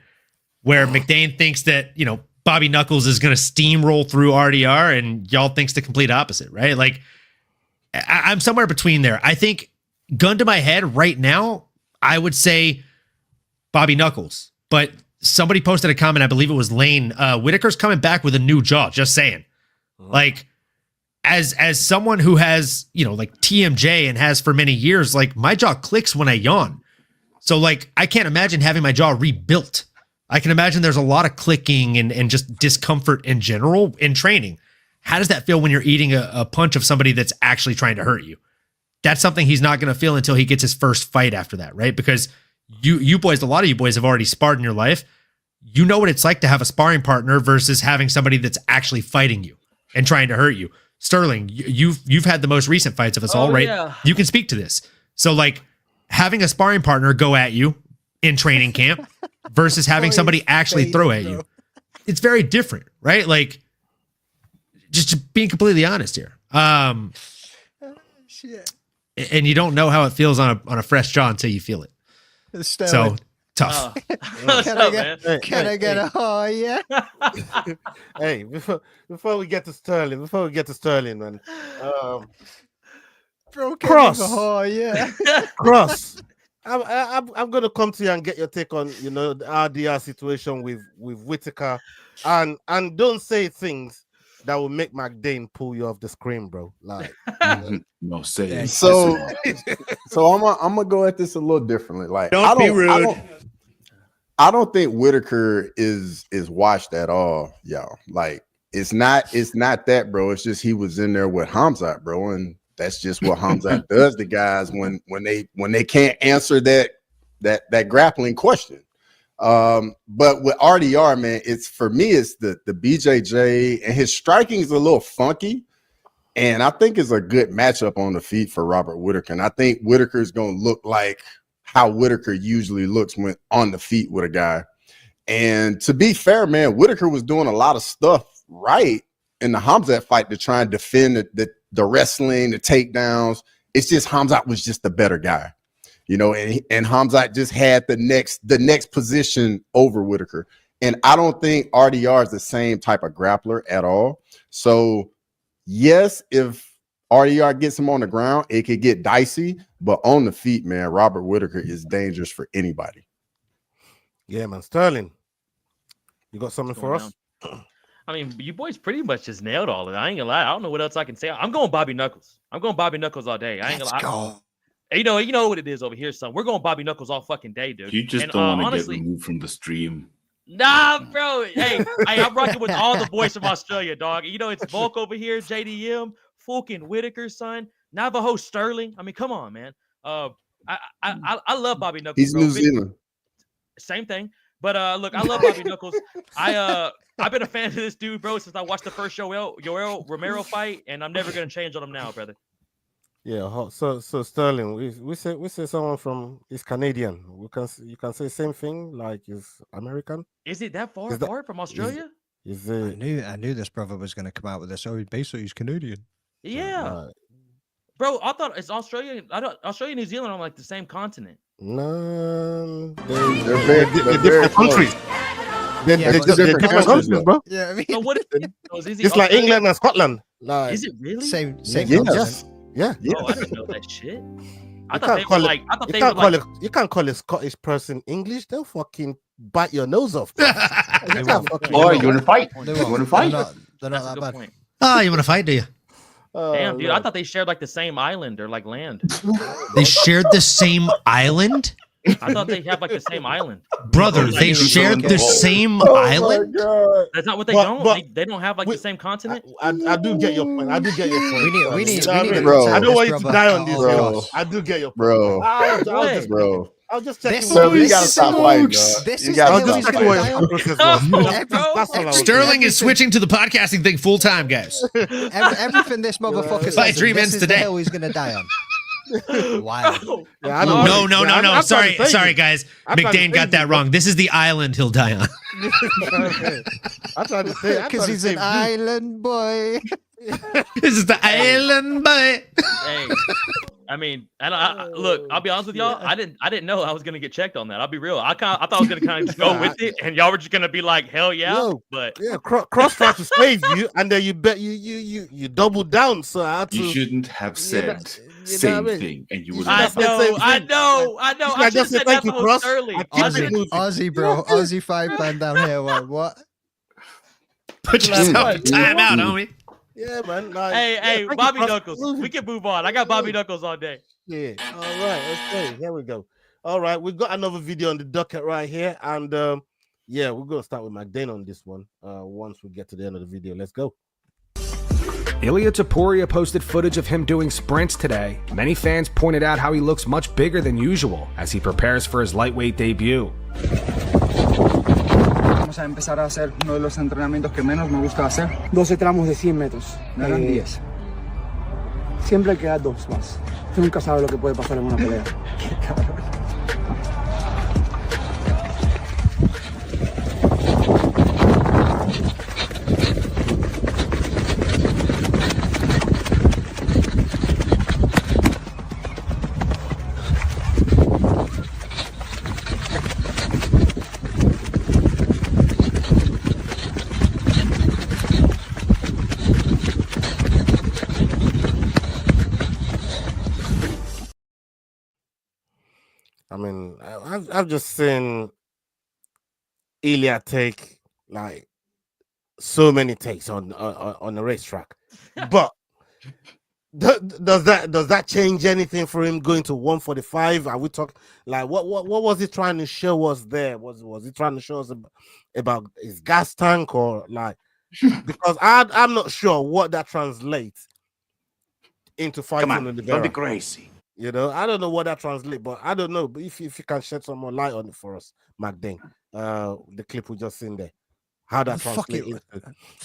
where McDane thinks that, you know, Bobby Knuckles is going to steamroll through RDR and y'all thinks the complete opposite, right? Like I'm somewhere between there. I think gun to my head right now, I would say Bobby Knuckles, but somebody posted a comment. I believe it was Lane. Whittaker's coming back with a new jaw. Just saying, like as someone who has, you know, like TMJ and has for many years, like my jaw clicks when I yawn. So like, I can't imagine having my jaw rebuilt. I can imagine there's a lot of clicking and just discomfort in general in training. How does that feel when you're eating a punch of somebody that's actually trying to hurt you? That's something he's not going to feel until he gets his first fight after that, right? Because you boys, a lot of you boys have already sparred in your life. You know what it's like to have a sparring partner versus having somebody that's actually fighting you and trying to hurt you. Sterling, you've had the most recent fights of us all, right? Yeah. You can speak to this. So like having a sparring partner go at you in training camp versus having somebody actually throw at you. It's very different, right? Like just being completely honest here. Shit. And you don't know how it feels on a fresh jaw until you feel it. So tough. Can I get a oh yeah? Hey, before we get to Sterling, man. Bro, Cross. Oh yeah. Cross. I'm gonna come to you and get your take on, you know, the RDR situation with Whittaker, and don't say things that will make McDane pull you off the screen, bro. Like, no, say it. So I'm gonna go at this a little differently. Like, Don't be rude. I don't think Whittaker is washed at all, y'all. Like, it's not that, bro. It's just he was in there with Hamzat, bro, and that's just what Hamzat does to guys when they can't answer that grappling question. But with RDR, man, it's the BJJ, and his striking is a little funky, and I think it's a good matchup on the feet for Robert Whittaker. And I think Whittaker is going to look like how Whittaker usually looks when on the feet with a guy. And to be fair, man, Whittaker was doing a lot of stuff right in the Hamzat fight to try and defend the wrestling, the takedowns. It's just Hamzat was just the better guy. You know, and Hamzat just had the next position over Whittaker. And I don't think RDR is the same type of grappler at all. So, yes, if RDR gets him on the ground, it could get dicey. But on the feet, man, Robert Whittaker is dangerous for anybody. Yeah, man. Sterling, you got something for us? I mean, you boys pretty much just nailed all of it. I ain't gonna lie. I don't know what else I can say. I'm going Bobby Knuckles. I'm going Bobby Knuckles all day. I ain't gonna lie. You know what it is over here, son. We're going Bobby Knuckles all fucking day, dude. You just don't want to get removed from the stream. Nah, bro. Hey, I'm rocking with all the boys from Australia, dog. You know, it's Volk over here, JDM, fucking Whittaker, son. Navajo Sterling. I mean, come on, man. I love Bobby Knuckles. He's bro. New Zealand. Same thing. But look, I love Bobby Knuckles. I've been a fan of this dude, bro, since I watched the first Yoel Romero fight, and I'm never gonna change on him now, brother. Yeah. So Sterling, we say someone from is Canadian. You can say same thing like is American. Is it that far apart from Australia? Is it? I knew this brother was going to come out with this. Oh, basically he's Canadian. Yeah. Bro, I thought it's Australia. Australia and New Zealand are on like the same continent. No, they're different countries. They're different countries, bro. Yeah, I mean, so what is it? It's like England and Scotland. Like, is it really? Same yes. Yeah. Oh, I didn't know that shit. I You thought they can't were call like. it. I thought You they can't were call like. it. You can't call a Scottish person English. They'll fucking bite your nose off. Oh, you want to fight? You want to fight? They're not that bad. Point. Oh, you want to fight, do you? Damn, dude! I thought they shared like the same island or like land. They shared the same island? I thought they have like the same island. Brother, they shared the same island? That's not what they But- don't. but- They don't have like the same continent. I do get your point. I do get your point. We need Bro. I don't want you to brother die on this, bro. bro. I do get your point. Bro. I'll just check. Bro, you gotta stop fighting, dog. This You is gotta I'll the just stop check what fighting. your process was. That's all I was Sterling is switching to the podcasting thing full time, guys. everything this motherfucker Fight says. dream This ends is the today. hill he's gonna die on. Wow. Yeah, I don't know. No. Yeah, I'm trying to say Sorry, you. guys. I'm trying to McDane say got that you. wrong. This is the island he'll die on. I'm trying to say Because he's an island boy. This is the island boy. Hey, I mean, look. I'll be honest with y'all. I didn't know I was gonna get checked on that. I'll be real. I thought I was gonna kind of just go with it, and y'all were just gonna be like, hell yeah. Yo, But yeah, Cross tried to save you, and then you bet you doubled down. So I had to. You shouldn't have said you know same what I mean? thing, and you would I have. know. I I should just have said said thank that you, was Cross. Sterling. I keep it moving. Aussie, bro. Aussie 5-man down here. What? Put yourself in timeout, homie. Yeah, man. Like, Hey, thank Bobby you, Cross. Knuckles. We can move on. I got Bobby Knuckles all day. Yeah. All right. Okay. Here we go. All right. We've got another video on the docket right here. And yeah, we're going to start with Maddalena on this one. Once we get to the end of the video. Let's go. Ilia Topuria posted footage of him doing sprints today. Many fans pointed out how he looks much bigger than usual as he prepares for his lightweight debut. Vamos a empezar a hacer uno de los entrenamientos que menos me gusta hacer. 12 tramos de 100 metros. No eran 10. Siempre queda 2 más. Tú nunca sabes lo que puede pasar en una pelea. I mean, I've just seen Ilia take like so many takes on the racetrack, but does that change anything for him going to 145? Are we talking like what was he trying to show us there? Was he trying to show us about his gas tank or like? Because I'm not sure what that translates into fighting. Come on, don't be crazy. You know, I don't know what that translates, but I don't know. But if you can shed some more light on it for us, Magdane, the clip we just seen there, how that translates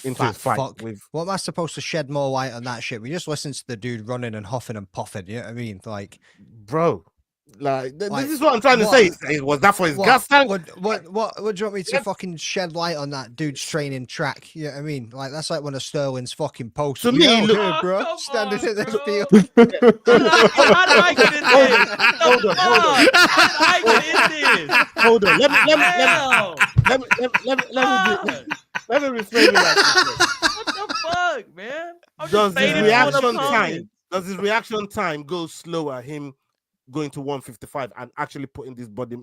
into his fight with. What am I supposed to shed more light on that shit? We just listened to the dude running and huffing and puffing. You know what I mean? Like, bro, this is what I'm trying to say. Was that for his gas tank? What do you want me to fucking shed light on that dude's training track? You know what I mean? Like, that's like one of Sterling's fucking posts. To me, look, here, bro, standing in this field. How did I get in this? How did I get in this? Hold on. Let me reframe it like this. What the fuck, man? I'm Does just his fading reaction for the time? opponent. Does his reaction time go slower? Him going to 155 and actually putting this body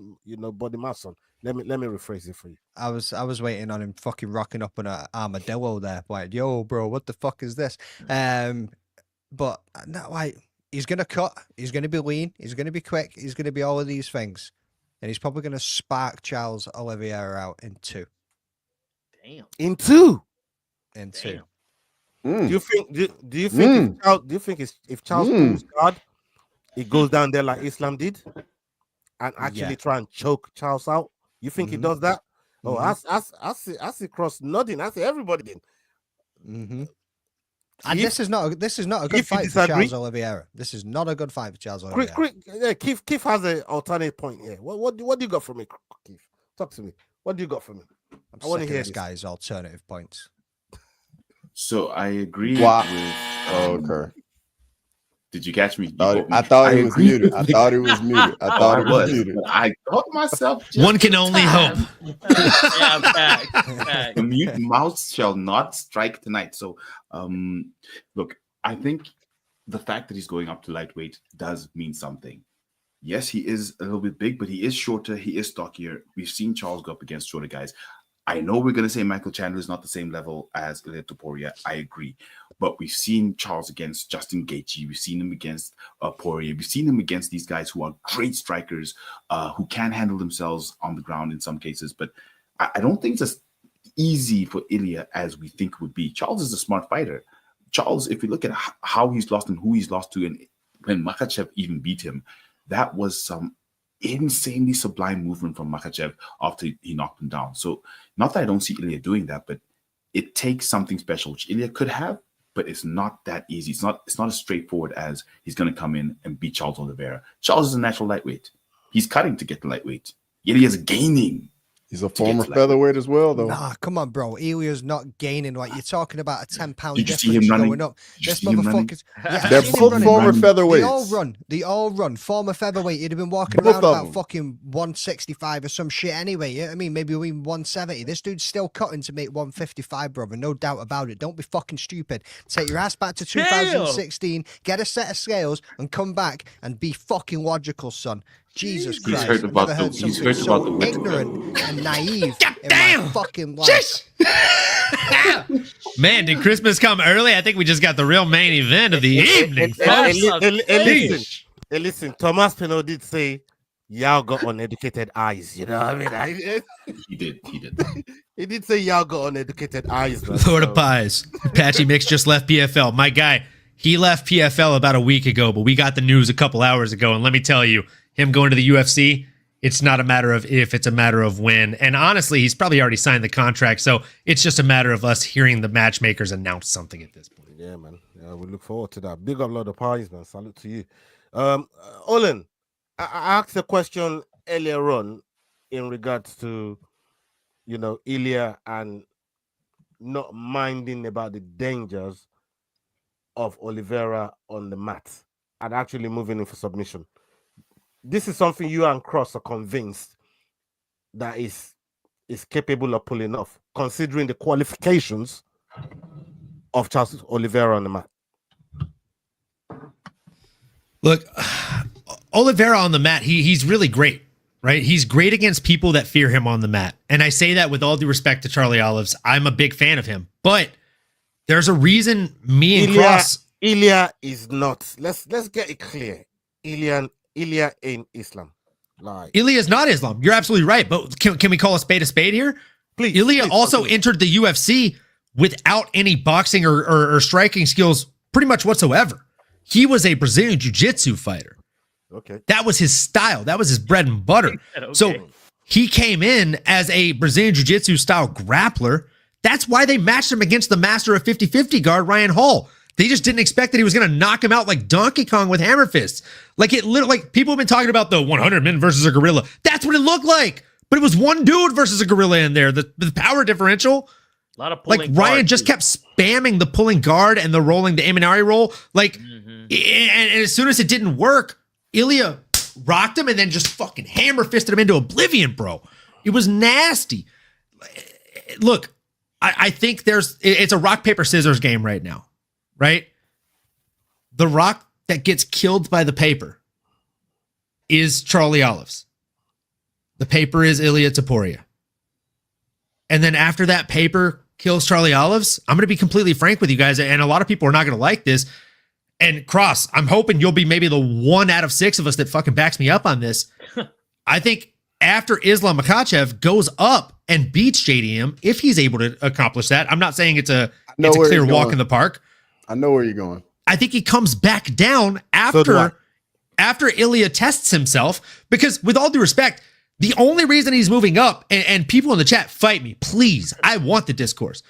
mass on. Let me rephrase it for you. I was waiting on him fucking rocking up on an armadillo there, like, yo, bro, what the fuck is this? But no, like, he's gonna cut, he's gonna be lean, he's gonna be quick, he's gonna be all of these things, and he's probably gonna spark Charles Oliveira out in 2. Damn. In 2. In 2. Do you think if Charles pulls guard, he goes down there like Islam did, and actually try and choke Charles out? You think he does that? Oh, I see Cross nodding. I see everybody then. And this is not a good fight for Charles Oliveira. This is not a good fight for Charles Oliveira. Keith has an alternate point here. What do you got for me, Keith? Talk to me. What do you got for me? I want to hear this guy's alternative points. So I agree with. Okay. Did you catch me? I thought he was muted. I thought he was muted. I thought he was muted. I caught myself. One can only hope. Yeah, back. The mute mouse shall not strike tonight. So, look, I think the fact that he's going up to lightweight does mean something. Yes, he is a little bit big, but he is shorter. He is stockier. We've seen Charles go up against shorter guys. I know we're going to say Michael Chandler is not the same level as Ilia Topuria. I agree. But we've seen Charles against Justin Gaethje. We've seen him against Poirier. We've seen him against these guys who are great strikers, who can handle themselves on the ground in some cases. But I don't think it's as easy for Ilia as we think it would be. Charles is a smart fighter. Charles, if you look at how he's lost and who he's lost to, and when Makhachev even beat him, that was some insanely sublime movement from Makhachev after he knocked him down. So not that I don't see Ilia doing that, but it takes something special, which Ilia could have, but it's not that easy. It's not as straightforward as he's going to come in and beat Charles Oliveira. Charles is a natural lightweight. He's cutting to get to lightweight. Ilia's gaining. He's a former featherweight as well, though. Nah, come on, bro. Ilia's not gaining. Like, you're talking about a 10-pound Did you difference see him running? going up. Did This you see him running? motherfucker's... Yeah, They're both former featherweights. They all run. Former featherweight. You'd have been walking Both around of about them. fucking 165 or some shit anyway. You know what I mean? Maybe even 170. This dude's still cutting to make 155, brother. No doubt about it. Don't be fucking stupid. Take your ass back to 2016, get a set of scales, and come back and be fucking logical, son. Jesus Christ. He's heard about the ignorant and naive in my fucking life. Man, did Christmas come early? I think we just got the real main event of the evening. Listen, Tom Aspinall did say, y'all got uneducated eyes. You know what I mean? He did. He did say y'all got uneducated eyes. Man. Lord of Pies. Patchy Mix just left PFL. My guy, he left PFL about a week ago, but we got the news a couple hours ago. And let me tell you, him going to the UFC, it's not a matter of if, it's a matter of when. And honestly, he's probably already signed the contract. So it's just a matter of us hearing the matchmakers announce something at this point. Yeah, man. Yeah, we look forward to that. Big up, Lord of Pies, man. Salute to you. Olin, I asked a question earlier on in regards to, Ilia and not minding about the dangers of Oliveira on the mat and actually moving in for submission. This is something you and Cross are convinced that is capable of pulling off, considering the qualifications of Charles Oliveira on the mat. Look, Oliveira on the mat, he's really great, right? He's great against people that fear him on the mat. And I say that with all due respect to Charlie Olives. I'm a big fan of him. But there's a reason me and Cross... Ilia is not. Let's get it clear. Ilia ain't Islam. Like, Ilia is not Islam. You're absolutely right. But can we call a spade here? Please. Ilia also entered the UFC without any boxing or striking skills pretty much whatsoever. He was a Brazilian jiu-jitsu fighter. Okay. That was his style. That was his bread and butter. Okay. So he came in as a Brazilian jiu-jitsu style grappler. That's why they matched him against the master of 50-50 guard, Ryan Hall. They just didn't expect that he was going to knock him out like Donkey Kong with hammer fists. Like people have been talking about the 100 men versus a gorilla. That's what it looked like. But it was one dude versus a gorilla in there. The power differential. A lot of pulling. Like Ryan just kept spamming the pulling guard and the rolling, the Imanari roll. Like, and as soon as it didn't work, Ilia rocked him and then just fucking hammer fisted him into oblivion, bro. It was nasty. Look, I think it's a rock, paper, scissors game right now. Right? The rock that gets killed by the paper is Charlie Olives. The paper is Ilia Topuria. And then after that paper kills Charlie Olives, I'm going to be completely frank with you guys, and a lot of people are not going to like this. And Cross, I'm hoping you'll be maybe the 1 out of 6 of us that fucking backs me up on this. I think after Islam Makhachev goes up and beats JDM, if he's able to accomplish that, I'm not saying it's a clear walk in the park. I know where you're going. I think he comes back down after Ilia tests himself, because with all due respect, The only reason he's moving up, and people in the chat, fight me, please. I want the discourse.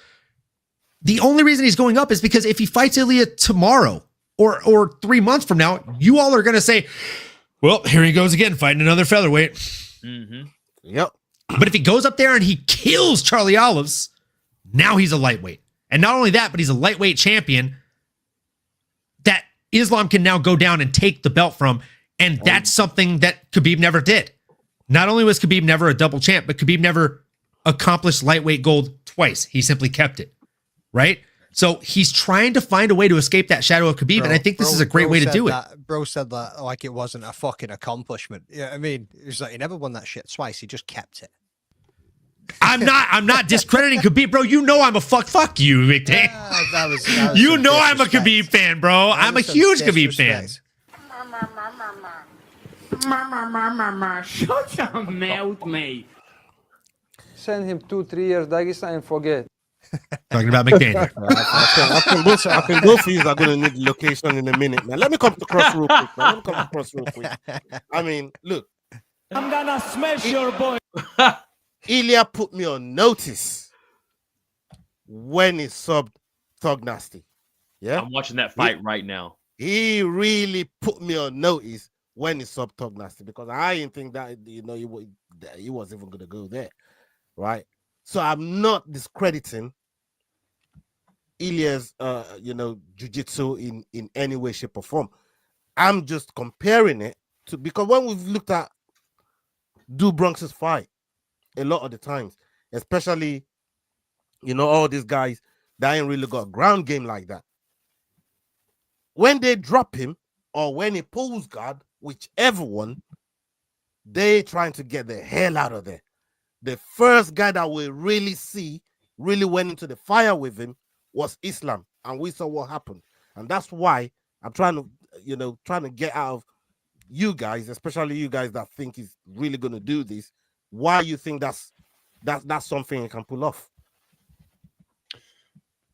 The only reason he's going up is because if he fights Ilia tomorrow or 3 months from now, you all are going to say, well, here he goes again, fighting another featherweight. Mm-hmm. Yep. But if he goes up there and he kills Charlie Olives, now he's a lightweight. And not only that, but he's a lightweight champion that Islam can now go down and take the belt from. And that's something that Khabib never did. Not only was Khabib never a double champ, but Khabib never accomplished lightweight gold twice. He simply kept it, right? So he's trying to find a way to escape that shadow of Khabib, and I think this is a great way to do it. Bro said that like it wasn't a fucking accomplishment. Yeah, I mean, it was like he never won that shit twice. He just kept it. I'm not discrediting Khabib, bro. You know I'm a fuck you, McDade. That was you know I'm a Khabib fan, bro. I'm a huge Khabib fan. Shut your mouth, mate. Send him 2-3 years Dagestan and forget. Talking about McDaniel. I think both of you are going to need location in a minute, man. Let me come to cross real quick, man. I mean, look. I'm gonna smash your boy. Ilia put me on notice when he subbed Thug Nasty. Yeah, I'm watching that fight right now. He really put me on notice when he subbed Thug Nasty because I didn't think that he was even going to go there, right? So I'm not discrediting Ilia's, jiu-jitsu in any way, shape, or form. I'm just comparing it to because when we've looked at Do Bronx's fight, a lot of the times, especially, all these guys that ain't really got a ground game like that. When they drop him or when he pulls guard, whichever one, they trying to get the hell out of there. The first guy that we really went into the fire with him was Islam, and we saw what happened. And that's why I'm trying to get out of you guys, especially you guys that think he's really going to do this. Why you think that's something he can pull off?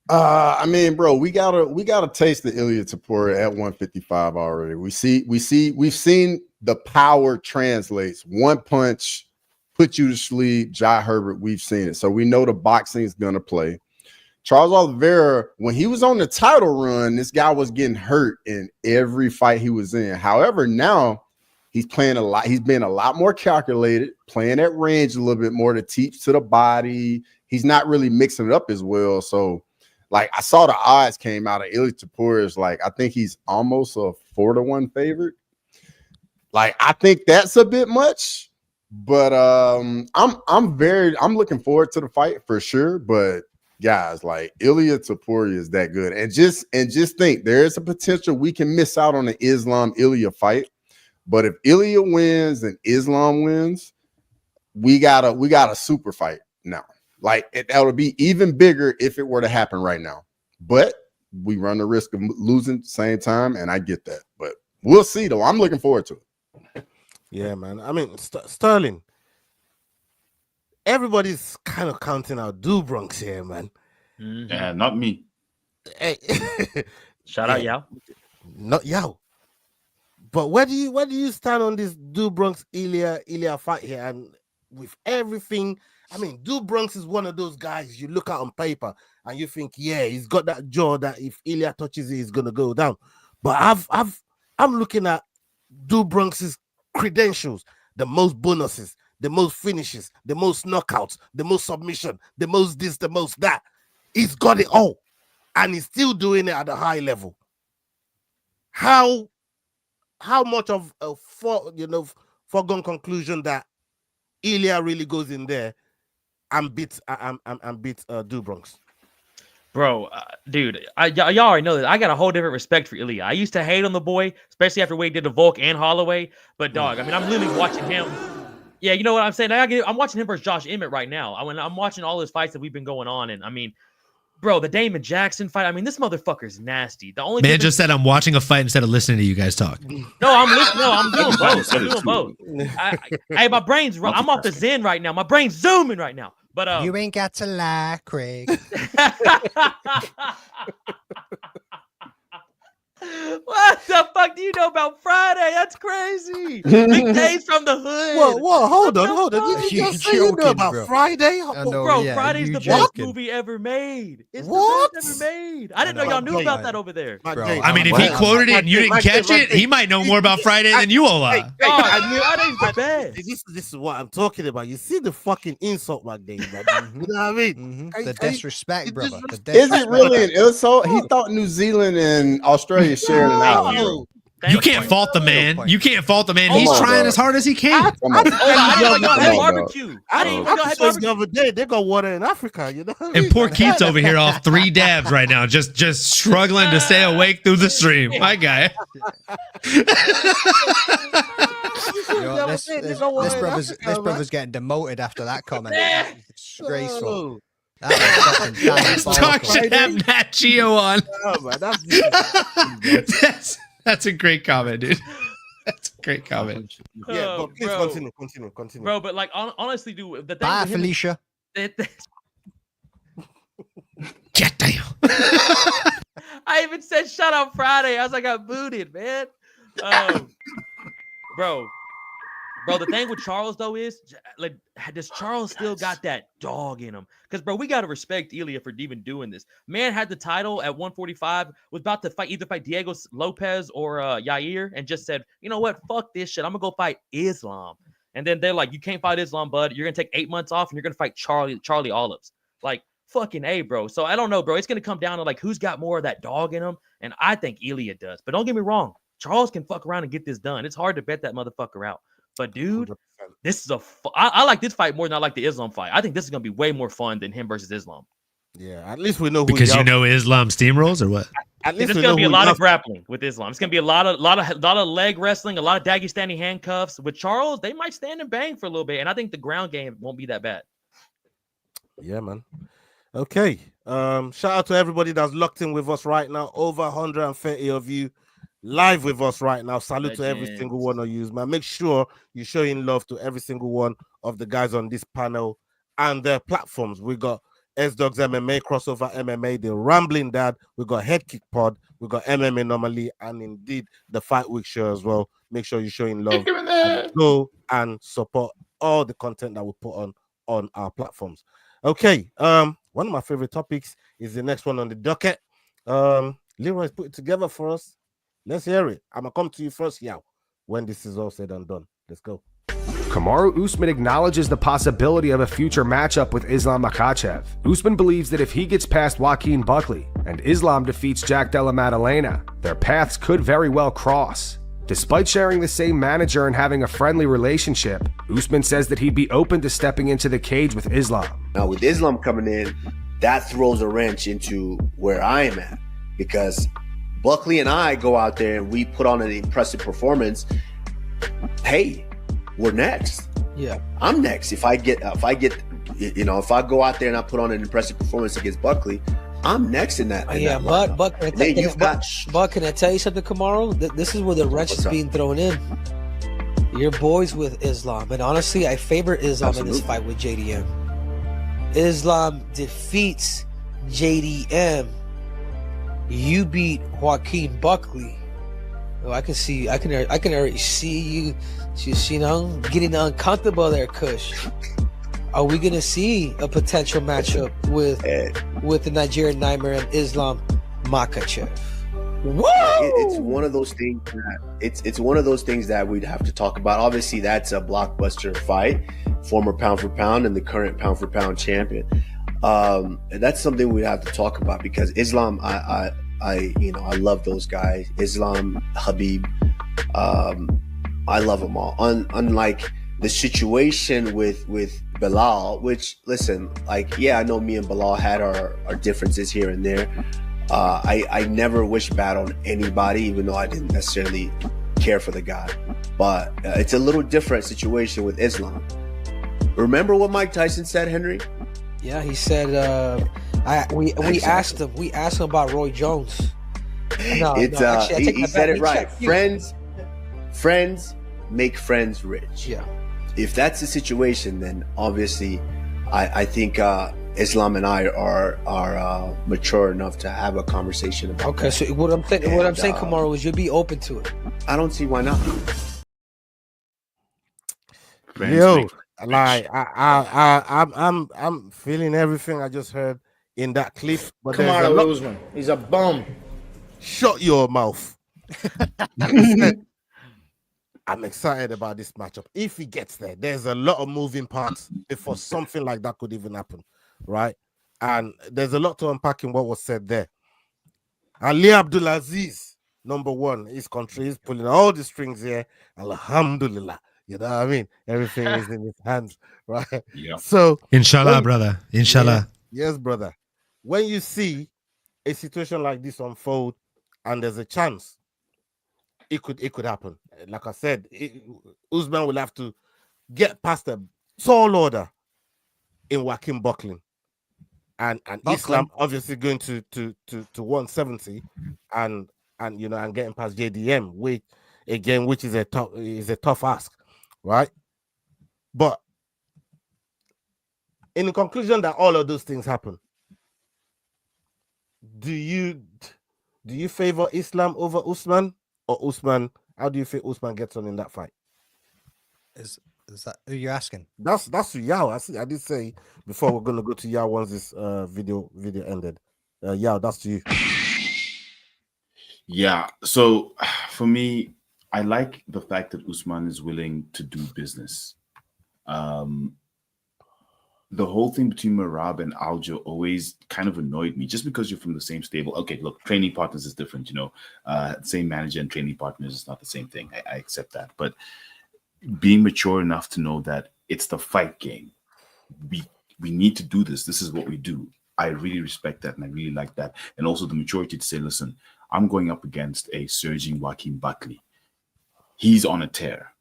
I mean, bro, we gotta taste the Ilia Topuria at 155 already. We've seen the power translates. One punch, put you to sleep. Jai Herbert, we've seen it. So we know the boxing is gonna play. Charles Oliveira, when he was on the title run, this guy was getting hurt in every fight he was in. However, now he's playing a lot. He's been a lot more calculated, playing at range a little bit more to teach to the body. He's not really mixing it up as well. So, like, I saw the odds came out of Ilia Topuria is like, I think he's almost a 4-1 favorite. Like, I think that's a bit much, but I'm looking forward to the fight for sure. But guys, like, Ilia Topuria is that good, and just think there is a potential we can miss out on the Islam Ilia fight. But if Ilia wins and Islam wins, we got a super fight now. Like, that would be even bigger if it were to happen right now. But we run the risk of losing at the same time, and I get that. But we'll see, though. I'm looking forward to it. Yeah, man. I mean, Sterling, everybody's kind of counting out Do Bronx here, man. Mm-hmm. Yeah, not me. Hey. Shout out Yao. Not Yao. But where do you stand on this Do Bronx Ilia fight here? And with everything, I mean, Do Bronx is one of those guys you look at on paper and you think, yeah, he's got that jaw that if Ilia touches it, he's gonna go down. But I'm looking at Do Bronx's credentials, the most bonuses, the most finishes, the most knockouts, the most submission, the most this, the most that. He's got it all, and he's still doing it at a high level. How much of a foregone conclusion that Ilia really goes in there and beats Do Bronx? Bro, dude, y'all already know that I got a whole different respect for Ilia. I used to hate on the boy, especially after we did the Volk and Holloway. But dog, I mean, I'm literally watching him. Yeah, you know what I'm saying? I'm watching him versus Josh Emmett right now. I'm watching all his fights that we've been going on, and I mean, bro, the Damon Jackson fight. I mean, this motherfucker's nasty. The only man just said I'm watching a fight instead of listening to you guys talk. No, I'm listening. No, I'm doing both. I'm doing both. Hey, my brain's. I'm off the Zen right now. My brain's zooming right now. But you ain't got to lie, Craig. What the fuck? fuck do you know about Friday? That's crazy. Big Days from the hood. Whoa, hold on. Did you just say you know about Friday? Bro, Friday's the best movie ever made. It's the best ever made. I didn't know y'all knew about that over there. I mean, if he quoted it and you didn't catch it, he might know more about Friday than you all are. Friday's the best. This is what I'm talking about. You see the fucking insult, my day, man. You know what I mean? The disrespect, brother. Is it really an insult? He thought New Zealand and Australia shared an island. You can't fault the man. You can't fault the man. He's trying as hard as he can. I didn't even know had barbecue. I didn't even know had barbecue. The other day, they got water in Africa, you know. And poor Keith's over here off 3 dabs right now, just struggling to stay awake through the stream. My guy. This brother's getting demoted after that comment. Disgraceful. Talk should have Nat Geo on. That's a great comment, dude. That's a great comment. Yeah, but please continue. Bro, but like honestly, dude, the thing. Bye, Felicia. Get down. I even said shout out Friday. I was like, I got booted, man. Bro, the thing with Charles though is like, does Charles still got that dog in him? Because bro, we gotta respect Ilia for even doing this. Man had the title at 145, was about to either fight Diego Lopez or Yair, and just said, you know what, fuck this shit. I'm gonna go fight Islam. And then they're like, you can't fight Islam, bud. You're gonna take 8 months off, and you're gonna fight Charlie Olives. Like fucking A, bro. So I don't know, bro. It's gonna come down to like who's got more of that dog in him, and I think Ilia does. But don't get me wrong, Charles can fuck around and get this done. It's hard to bet that motherfucker out. But dude, 100%. This is I like this fight more than I like the Islam fight. I think this is gonna be way more fun than him versus Islam. Yeah, at least we know who because you know Islam steamrolls or what? At least it's gonna be a lot of grappling with Islam. It's gonna be a lot of leg wrestling, a lot of Dagestani handcuffs. With Charles, they might stand and bang for a little bit, and I think the ground game won't be that bad. Yeah, man. Okay. Shout out to everybody that's locked in with us right now. Over 130 of you live with us right now. Salute to every single one of you, man. Make sure you're showing love to every single one of the guys on this panel and their platforms. We got SDAWGSMMA, Crossover MMA, the Rambling Dad. We got HeadKickPod. We got MMANomaly, and indeed the Fight Week show as well. Make sure you're showing love. Go and support all the content that we put on our platforms. Okay. One of my favorite topics is the next one on the docket. Leroy's put it together for us. Let's hear it. I'm going to come to you first, Yao, when this is all said and done. Let's go. Kamaru Usman acknowledges the possibility of a future matchup with Islam Makhachev. Usman believes that if he gets past Joaquin Buckley and Islam defeats Della Maddalena, their paths could very well cross. Despite sharing the same manager and having a friendly relationship, Usman says that he'd be open to stepping into the cage with Islam. Now, with Islam coming in, that throws a wrench into where I am at, because Buckley and I go out there and we put on an impressive performance. Hey, we're next. Yeah, I'm next. If I go out there and I put on an impressive performance against Buckley, I'm next in that. Buck, can I tell you something, Kamaru? This is where the wrench is being thrown in. Your boys with Islam, and honestly, I favor Islam in this fight with JDM. Islam defeats JDM. You beat Joaquin Buckley. Oh, I can already see you. You know, getting uncomfortable there, Kush. Are we gonna see a potential matchup with the Nigerian Nightmare and Islam Makhachev? It's one of those things it's one of those things that we'd have to talk about. Obviously, that's a blockbuster fight. Former pound for pound and the current pound for pound champion. That's something we have to talk about, because Islam, I love those guys. Islam, Habib, I love them all. Unlike the situation with Belal, which, listen, like, yeah, I know me and Belal had our differences here and there. I never wish bad on anybody, even though I didn't necessarily care for the guy. But it's a little different situation with Islam. Remember what Mike Tyson said, Henry? Yeah, he said we asked him about Roy Jones. He said it right. Friends make friends rich. Yeah. If that's the situation, then obviously I think Islam and I are mature enough to have a conversation about. Okay, so what I'm saying, Kamaru, is you'd be open to it. I don't see why not. Yo, like I'm feeling everything I just heard in that clip. But Kamaru Usman, he's a bum. Shut your mouth. I'm excited about this matchup. If he gets there, there's a lot of moving parts before something like that could even happen, right? And there's a lot to unpack in what was said there. Ali Abdulaziz, number one, his country is pulling all the strings here. Alhamdulillah. You know what I mean? Everything is in his hands, right? Yeah. So, inshallah, brother. Inshallah. Yes, brother. When you see a situation like this unfold, and there's a chance, it could happen. Like I said, Usman will have to get past a tall order in Joaquin buckling, and Islam obviously going to 170, and getting past JDM, which is a tough ask, right? But in the conclusion that all of those things happen, do you favor Islam over Usman, or Usman? How do you think Usman gets on in that fight? Is that who you're asking? That's to Yao. I did say before we're gonna go to Yao once this video ended. Yao, that's to you. Yeah. So for me, I like the fact that Usman is willing to do business. The whole thing between Merab and Aljo always kind of annoyed me, just because you're from the same stable. Okay, look, training partners is different, same manager and training partners is not the same thing. I accept that. But being mature enough to know that it's the fight game. We need to do this. This is what we do. I really respect that, and I really like that. And also the maturity to say, listen, I'm going up against a surging Joaquin Buckley. He's on a tear.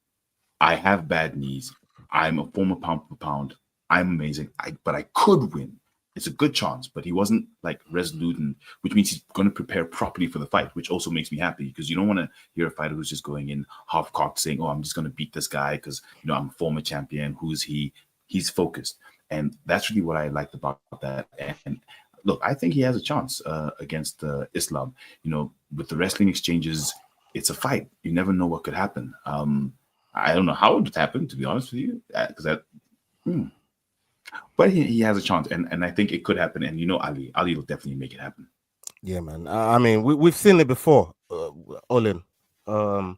I have bad knees. I'm a former pound for pound. I'm amazing, but I could win. It's a good chance, but he wasn't like resolute, which means he's going to prepare properly for the fight, which also makes me happy, because you don't want to hear a fighter who's just going in half-cocked saying, oh, I'm just going to beat this guy because, I'm a former champion. Who's he? He's focused. And that's really what I liked about that. And look, I think he has a chance against Islam. With the wrestling exchanges, it's a fight. You never know what could happen. I don't know how it would happen, to be honest with you, because but he has a chance, and I think it could happen. And Ali will definitely make it happen. Yeah, man. I mean, we've seen it before, Olin. What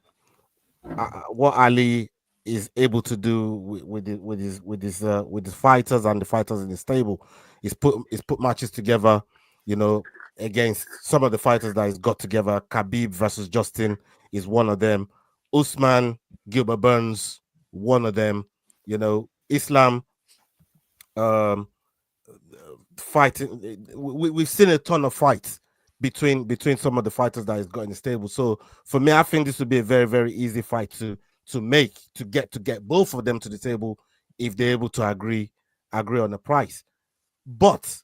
Ali is able to do with his fighters and the fighters in the stable is put matches together, against some of the fighters that he's got together. Khabib versus Justin is one of them. Usman, Gilbert Burns, one of them. Islam. Fighting, we've seen a ton of fights between some of the fighters that he's got in the stable. So for me, I think this would be a very, very easy fight to get both of them to the table if they're able to agree on the price. But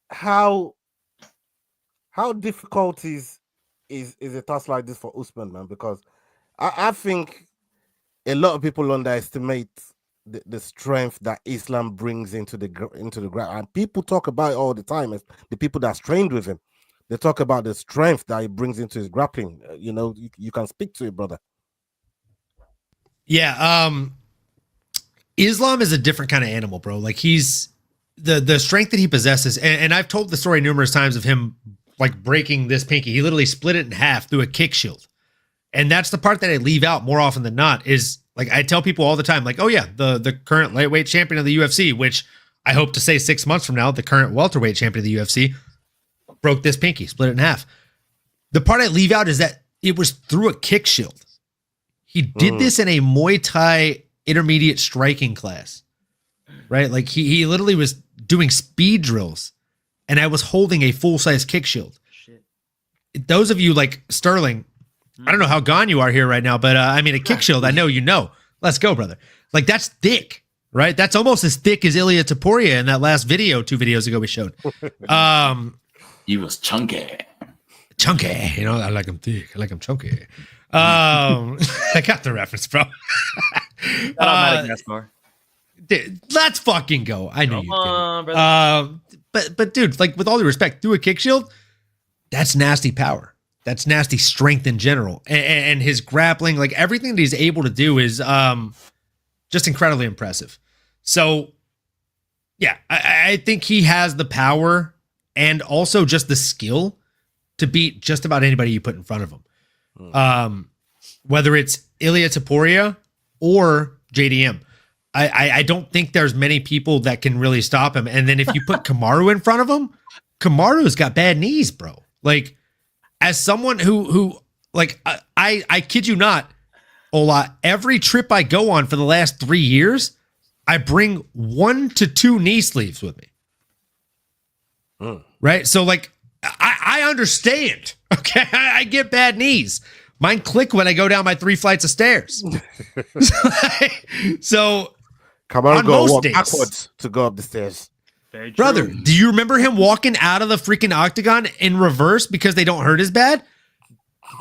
how difficult is a task like this for Usman, man? Because I think a lot of people underestimate the strength that Islam brings into the ground, and people talk about it all the time. The people that's trained with him, they talk about the strength that he brings into his grappling. You can speak to it, brother. Yeah, Islam is a different kind of animal, bro. Like, he's the strength that he possesses, and I've told the story numerous times of him like breaking this pinky. He literally split it in half through a kick shield, and that's the part that I leave out more often than not. Is like, I tell people all the time, like, oh yeah, the current lightweight champion of the UFC, which I hope to say 6 months from now, the current welterweight champion of the UFC, broke this pinky, split it in half. The part I leave out is that it was through a kick shield. He did this in a Muay Thai intermediate striking class, right? Like, he literally was doing speed drills, and I was holding a full-size kick shield. Shit. Those of you like Sterling, I don't know how gone you are here right now, but I mean, a kick shield, I know you know. Let's go, brother. Like, that's thick, right? That's almost as thick as Ilia Topuria in that last video 2 videos ago we showed. He was chunky. Chunky. I like him thick. I like him chunky. I got the reference, bro. Madagascar. Dude, let's fucking go. I know Come you on, can. brother. But dude, like with all due respect, do a kick shield. That's nasty power. That's nasty strength in general. And his grappling, like everything that he's able to do is just incredibly impressive. So yeah, I think he has the power and also just the skill to beat just about anybody you put in front of him. Whether it's Ilia Topuria or JDM. I don't think there's many people that can really stop him. And then if you put Kamaru in front of him, Kamaru's got bad knees, bro. Like, as someone who like, I kid you not, Ola, every trip I go on for the last 3 years, I bring 1 to 2 knee sleeves with me. Right? So, like, I understand. Okay? I get bad knees. Mine click when I go down my 3 flights of stairs. So Kamaru on go most walk days, backwards to go up the stairs. brother, do you remember him walking out of the freaking octagon in reverse because they don't hurt as bad?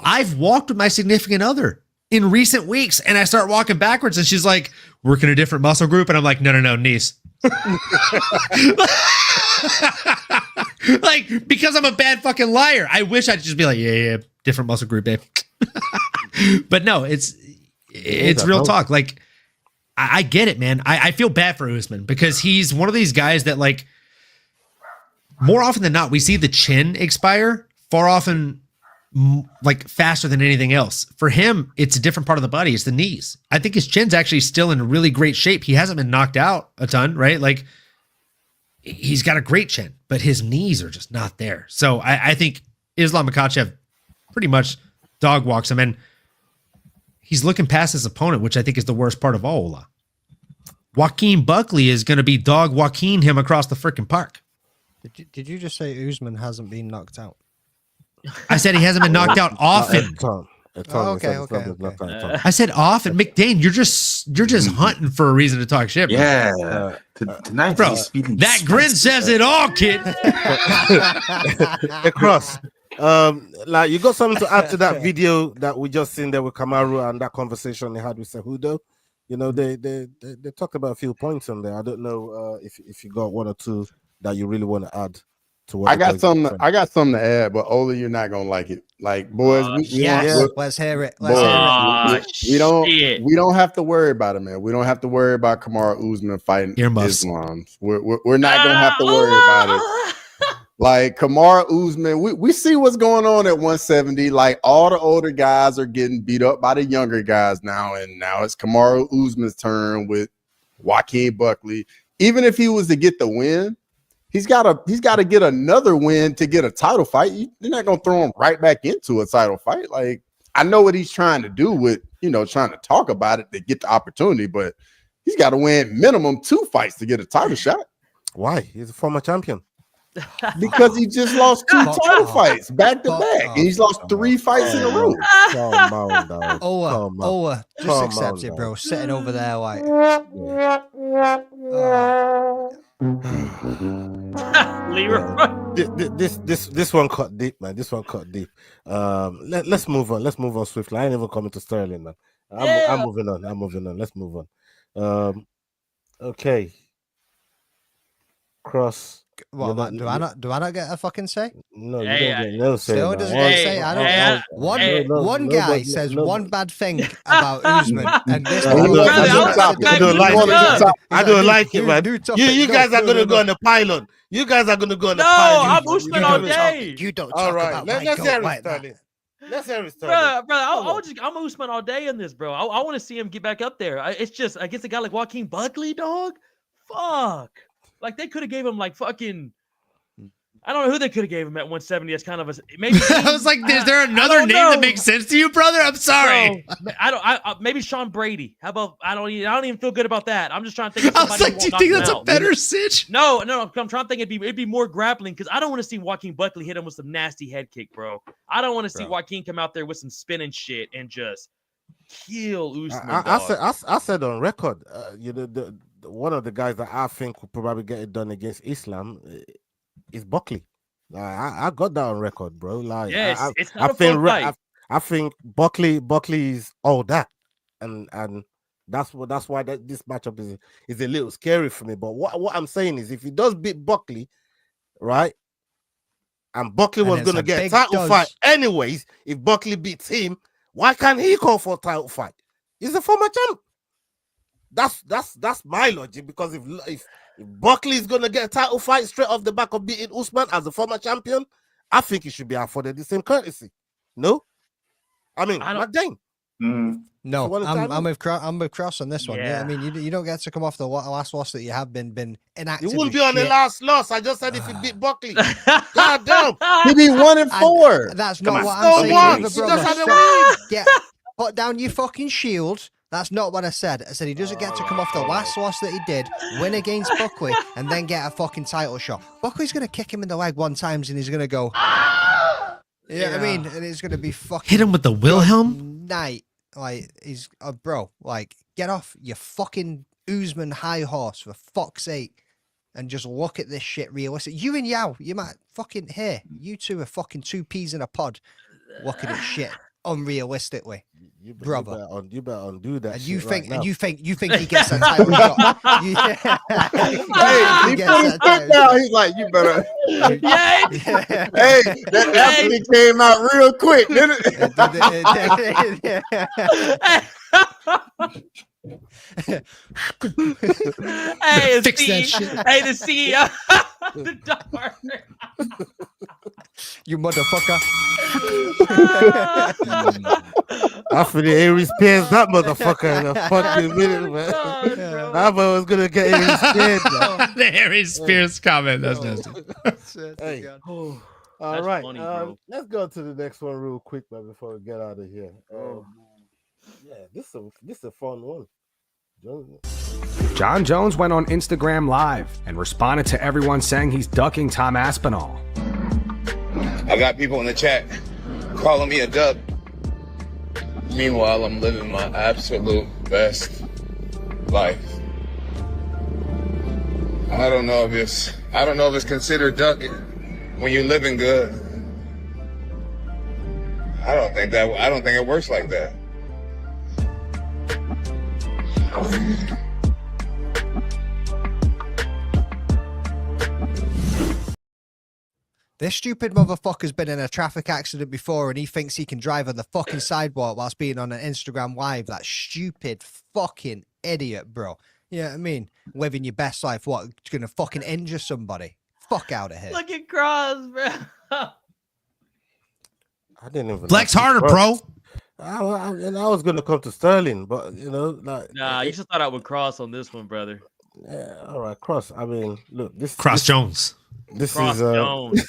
I've walked with my significant other in recent weeks, and I start walking backwards, and she's like, working a different muscle group, and I'm like, no, knees. Like, because I'm a bad fucking liar. I wish I'd just be like, yeah, different muscle group, babe. But no, it's real talk. Like, I get it, man. I feel bad for Usman because he's one of these guys that, like, more often than not, we see the chin expire far often, like, faster than anything else. For him, it's a different part of the body. It's the knees. I think his chin's actually still in really great shape. He hasn't been knocked out a ton, right? Like, he's got a great chin, but his knees are just not there. So I think Islam Makhachev pretty much dog walks him, and he's looking past his opponent, which I think is the worst part of all. Joaquin Buckley is going to be dog Joaquin him across the freaking park. Did you just say Usman hasn't been knocked out? I said he hasn't been knocked out often. Okay. I said often. McDane, you're just hunting for a reason to talk shit, bro. Yeah. Tonight, bro, that grin says it all, kid. Across. Like, you got something to add to that video that we just seen there with Kamaru and that conversation they had with Cejudo? You know, they talked about a few points on there. I don't know if you got 1 or 2 that you really want to add to what I got something to add, but Ola, you're not gonna like it. Like, boys, let's hear it. We don't have to worry about it, man. We don't have to worry about Kamaru Usman fighting Islam. We're not gonna have to worry about it. Like, Kamaru Usman, we see what's going on at 170. Like, all the older guys are getting beat up by the younger guys now, and now it's Kamaru Usman's turn with Joaquin Buckley. Even if he was to get the win, he's got to get another win to get a title fight. You're not gonna throw him right back into a title fight. Like, I know what he's trying to do with, trying to talk about it to get the opportunity, but he's got to win minimum 2 fights to get a title shot. Why? He's a former champion. Because he just lost 2 title fights back to back, and he's lost 3 fights in a row. Come on, dog. Ola, just accept it, bro. Sitting over there, like. This one cut deep, man. This one cut deep. Let's move on. Let's move on swiftly. I ain't even coming to Sterling, man. I'm moving on. Let's move on. Okay. Cross. What, do I not get a fucking say? No, you don't get no say. Still doesn't get a say. I don't know. One guy says one bad thing about Usman, and this I don't like it, man. You guys are gonna go on the pylon. You guys are gonna go on the pylon. I'm Usman all day. You don't all talk right. about Let's hear it, Sterling. Let's hear it, Sterling. Bro, I'm Usman all day in this, bro. I want to see him get back up there. It's just against a guy like Joaquin Buckley, dog. Fuck. Like, they could have gave him like fucking, I don't know who they could have gave him at 170 as kind of a maybe. I was like, is there another name that makes sense to you, brother? I'm sorry. Bro, I maybe Sean Brady. How about I don't even feel good about that. I'm just trying to think of somebody. I was like, do you think that's a better sitch? No. I'm trying to think it'd be more grappling because I don't want to see Joaquin Buckley hit him with some nasty head kick, bro. I don't want to see Joaquin come out there with some spinning shit and just kill Usman. I said on record, one of the guys that I think will probably get it done against Islam is Buckley. I got that on record, bro. Like, yes, it's not a fun fight. I think Buckley is all that, and That's why this matchup is a little scary for me. But what I'm saying is, if he does beat Buckley, right, and Buckley was going to get a title fight anyways, if Buckley beats him, why can't he call for a title fight? He's a former champ. That's my logic, because if Buckley is going to get a title fight straight off the back of beating Usman as a former champion, I think he should be afforded the same courtesy. No, I mean, Maddalena. No, I'm with Cross on this one. Yeah, I mean, you don't get to come off the last loss that you have been inactive. You will be on the last loss. I just said if you beat Buckley. God damn. He be 1-4. That's not what I'm saying either, brother. Put down your fucking shield. That's not what I said. I said he doesn't get to come off the last loss that he did, win against Buckley, and then get a fucking title shot. Buckley's going to kick him in the leg one time, and he's going to go... Yeah, I mean, and it's going to be fucking... Hit him with the Wilhelm? Night. Like, he's... bro, like, get off your fucking Usman high horse, for fuck's sake, and just look at this shit realistic. You and Yao, you might fucking... Here, you two are fucking 2 peas in a pod looking at shit unrealistically. Brother, you better undo that. And you think, right and you think he gets that title shot? Hey, he put his foot down. He's like, you better. Hey, that thing came out real quick, didn't Hey, fix that shit. Hey, the CEO. The dark. You motherfucker. After the Aries Spears that motherfucker in a fucking minute, man. I thought I was gonna get Aries Spears. The Aries Spears comment. That's nasty. Hey. All right. Funny, let's go to the next one real quick, man, before we get out of here. Yeah, this is a fun one. Jon Jones went on Instagram Live and responded to everyone saying he's ducking Tom Aspinall. I got people in the chat calling me a duck. Meanwhile, I'm living my absolute best life. I don't know if it's considered ducking when you're living good. I don't think it works like that. This stupid motherfucker's been in a traffic accident before, and he thinks he can drive on the fucking sidewalk whilst being on an Instagram Live. That stupid fucking idiot, bro. You know what I mean? Living your best life. What? Gonna fucking injure somebody? Fuck out of here. Look at Cross, bro. I didn't even flex harder, bro. I was gonna come to Sterling, but you know, like, nah, you should start out with Cross on this one, brother. Yeah, all right, Cross. I mean, look, Jones. This Cross is Jones.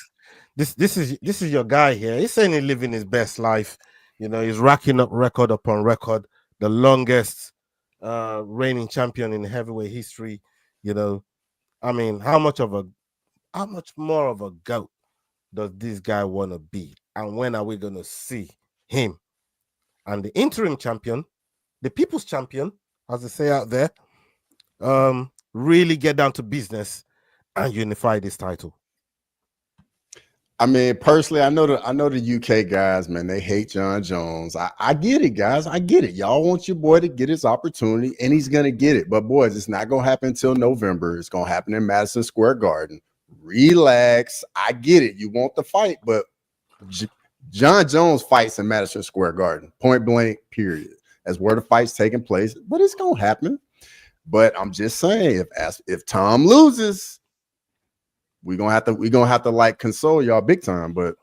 This is your guy here. He's saying he's living his best life. You know, he's racking up record upon record, the longest reigning champion in heavyweight history. You know, I mean, how much more of a goat does this guy want to be? And when are we gonna see him? And the interim champion, the people's champion, as they say out there, really get down to business and unify this title. I mean, personally, I know the UK guys, man, they hate Jon Jones. I get it, guys. I get it. Y'all want your boy to get his opportunity, and he's gonna get it. But boys, it's not gonna happen until November. It's gonna happen in Madison Square Garden. Relax. I get it. You want the fight, but Jon Jones fights in Madison Square Garden, point blank, period. That's where the fight's taking place. But it's gonna happen. But I'm just saying, if Tom loses, we're gonna have to like console y'all big time. But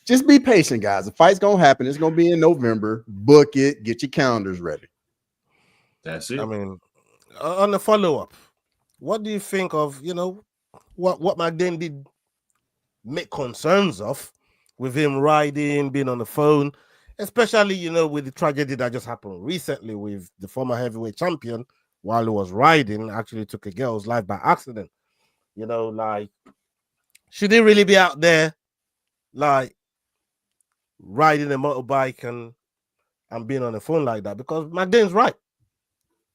just be patient, guys. The fight's gonna happen. It's gonna be in November. Book it. Get your calendars ready. That's it. I mean, on the follow-up, what do you think of, you know, what Maddalena did make concerns of with him riding, being on the phone, especially, you know, with the tragedy that just happened recently with the former heavyweight champion while he was riding, actually took a girl's life by accident. You know, like, should he really be out there, like, riding a motorbike and being on the phone like that? Because Maddalena's right.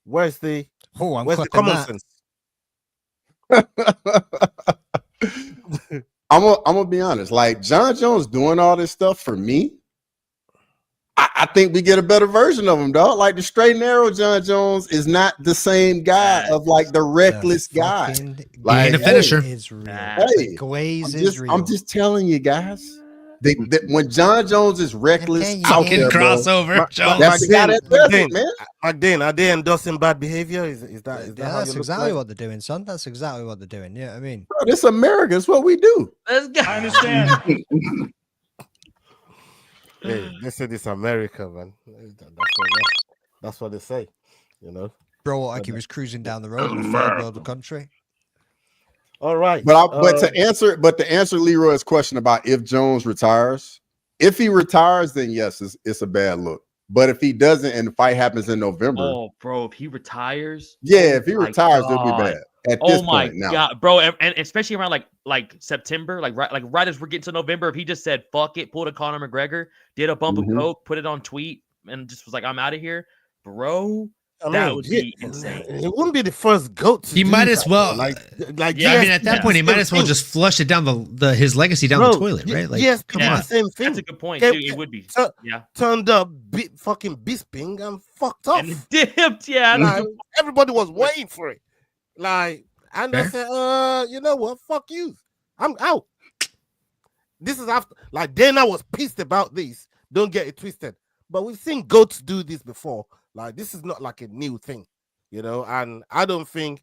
Where's the common sense? I'm gonna be honest. Like, Jon Jones doing all this stuff for me, I think we get a better version of him, dog. Like the straight and narrow Jon Jones is not the same guy of like the reckless guy. Like a finisher. Hey, glaze is real. I'm just telling you guys. When Jon Jones is reckless, out there, crossover. That's the guy that does it, man. Magdalena, are they endorsing bad behavior? Is that that's exactly what they're doing, son. That's exactly what they're doing. Yeah, I mean, bro, this America. It's what we do. Let's go. I understand. Hey, they say this America, man. That's what they say, you know. bro, like he was cruising down the road in a third world country. All right, but to answer Leroy's question about if Jones retires, if he retires, then yes, it's a bad look. But if he doesn't, and the fight happens in November, oh, bro, if he retires, if he retires, it'll be bad. At this point now. God, bro, and especially around like September, like right as we're getting to November, if he just said fuck it, pulled a Conor McGregor, did a bump of coke, put it on tweet, and just was like, I'm out of here, bro. That would be insane. It wouldn't be the first GOAT. He might as well, like yeah. I mean, at that point, he might as well just flush it down his legacy down the toilet, right? Like, yes, the same thing. That's a good point, too. It would be, turned up, fucking Bisping and fucked off and dipped. Yeah, like, everybody was waiting for it. Like, and they said, you know what? Fuck you. I'm out. This is after, like, Dana was pissed about this. Don't get it twisted. But we've seen GOATs do this before. Like, this is not like a new thing, you know, and I don't think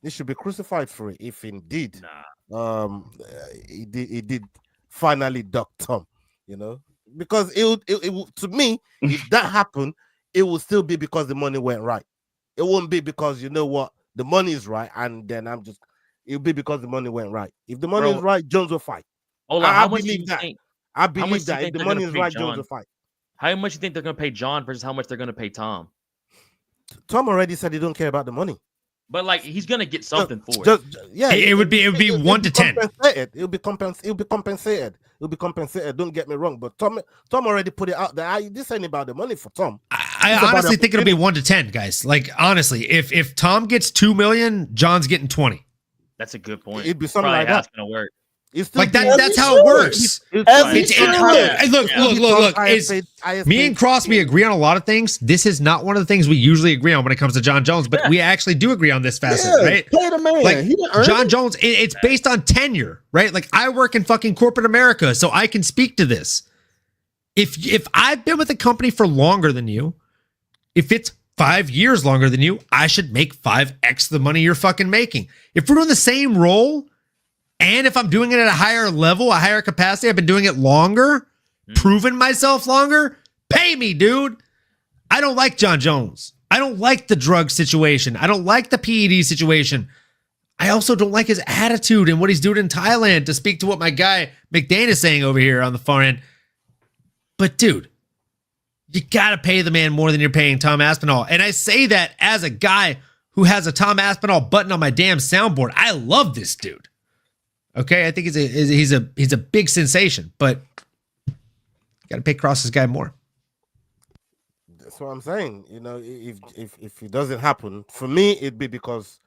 they should be crucified for it if indeed he did finally duck Tom, you know, because it to me, if that happened, it will still be because the money went right. It won't be because, you know what, the money is right, and then it'll be because the money went right. If the money is right, Jones will fight. I believe that. I believe that if the money is right, Jones will fight. How much do you think they're going to pay John versus how much they're going to pay Tom? Tom already said he don't care about the money, but like he's going to get something for it. It would be 1 to 10. It'll be compensated. Don't get me wrong, but Tom already put it out there. This ain't about the money for Tom. I honestly think it'll be 1 to 10, guys. Like, honestly, if Tom gets 2 million, John's getting 20. That's a good point. It'd be something like that. It's going to work. Like that's how it works. Look. Me and Crosby agree on a lot of things. This is not one of the things we usually agree on when it comes to Jon Jones, but we actually do agree on this facet, right? Pay the man. Like, Jon Jones, it's based on tenure, right? Like, I work in fucking corporate America, so I can speak to this. If I've been with a company for longer than you, if it's 5 years longer than you, I should make 5x the money you're fucking making. If we're doing the same role, and if I'm doing it at a higher level, a higher capacity, I've been doing it longer, proven myself longer, pay me, dude. I don't like Jon Jones. I don't like the drug situation. I don't like the PED situation. I also don't like his attitude and what he's doing in Thailand, to speak to what my guy McDane is saying over here on the far end. But dude, you got to pay the man more than you're paying Tom Aspinall. And I say that as a guy who has a Tom Aspinall button on my damn soundboard. I love this dude. Okay, I think he's a big sensation, but got to pay Cross's guy more. That's what I'm saying. You know, if it doesn't happen, for me, it'd be because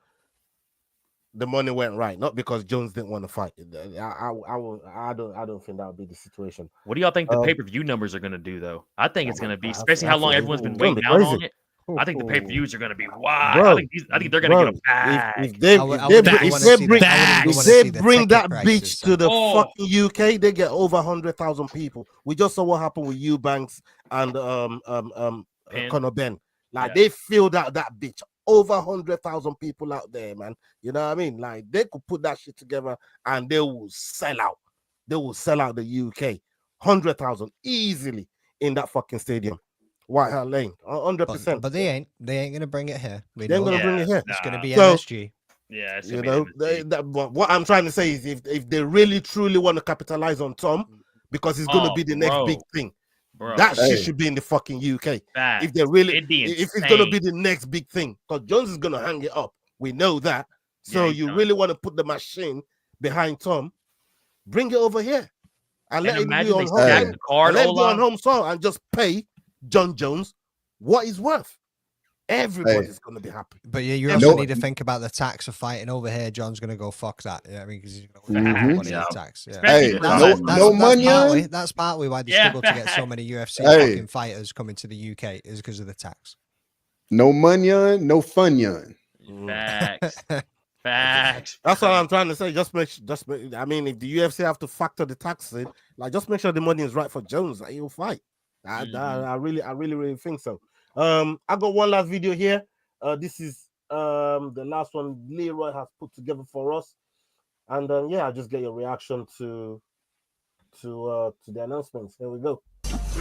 the money went right, not because Jones didn't want to fight. I don't think that would be the situation. What do y'all think the pay-per-view numbers are going to do, though? I think it's going to be, especially how long everyone's been waiting out on it. I think the pay-per-views are going to be wild. Bro, I think they're going to get a bag. If they bring that bitch to the fucking UK, they get over 100,000 people. We just saw what happened with Eubanks and Conor Ben. Like, they filled out that bitch. Over 100,000 people out there, man. You know what I mean? Like, they could put that shit together and they will sell out. They will sell out the UK. 100,000 easily in that fucking stadium. Whitehall Lane, 100%. But they ain't gonna bring it here. They ain't gonna bring it here. It's gonna be MSG. Yeah, it's you know. What I'm trying to say is, if they really truly want to capitalize on Tom, because it's gonna be the next big thing, that shit should be in the fucking UK. If they really, if it's gonna be the next big thing, because Jones is gonna hang it up. We know that. So you really want to put the machine behind Tom, bring it over here, and let it be on home. Let it be on home soil and just pay Jon Jones what he's worth. Everybody's gonna be happy. But yeah, you also need to think about the tax of fighting over here. John's gonna go fuck that. Yeah, I mean, because he's gonna put money in the tax. Yeah. Hey, no money. That's partly why they struggle to get so many UFC fucking fighters coming to the UK is because of the tax. No money, no fun. Facts. Facts. That's what I'm trying to say. I mean, if the UFC have to factor the tax in, like, just make sure the money is right for Jones. Like, he'll fight. I really think so. I got one last video here. This is the last one Leroy has put together for us, and yeah, I'll just get your reaction to the announcements. Here we go.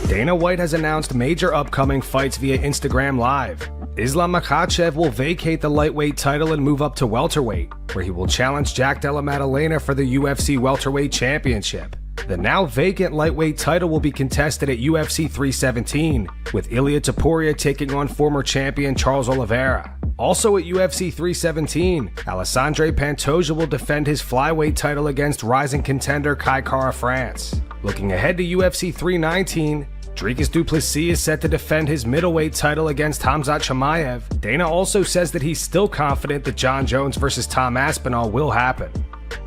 Dana White has announced major upcoming fights via Instagram Live. Islam Makhachev will vacate the lightweight title and move up to welterweight, where he will challenge Della Maddalena for the UFC welterweight championship. The now vacant lightweight title will be contested at UFC 317, with Ilia Topuria taking on former champion Charles Oliveira. Also at UFC 317, Alessandre Pantoja will defend his flyweight title against rising contender Kai Kara France. Looking ahead to UFC 319, Dricus du Plessis is set to defend his middleweight title against Khamzat Chimaev. Dana also says that he's still confident that Jon Jones versus Tom Aspinall will happen.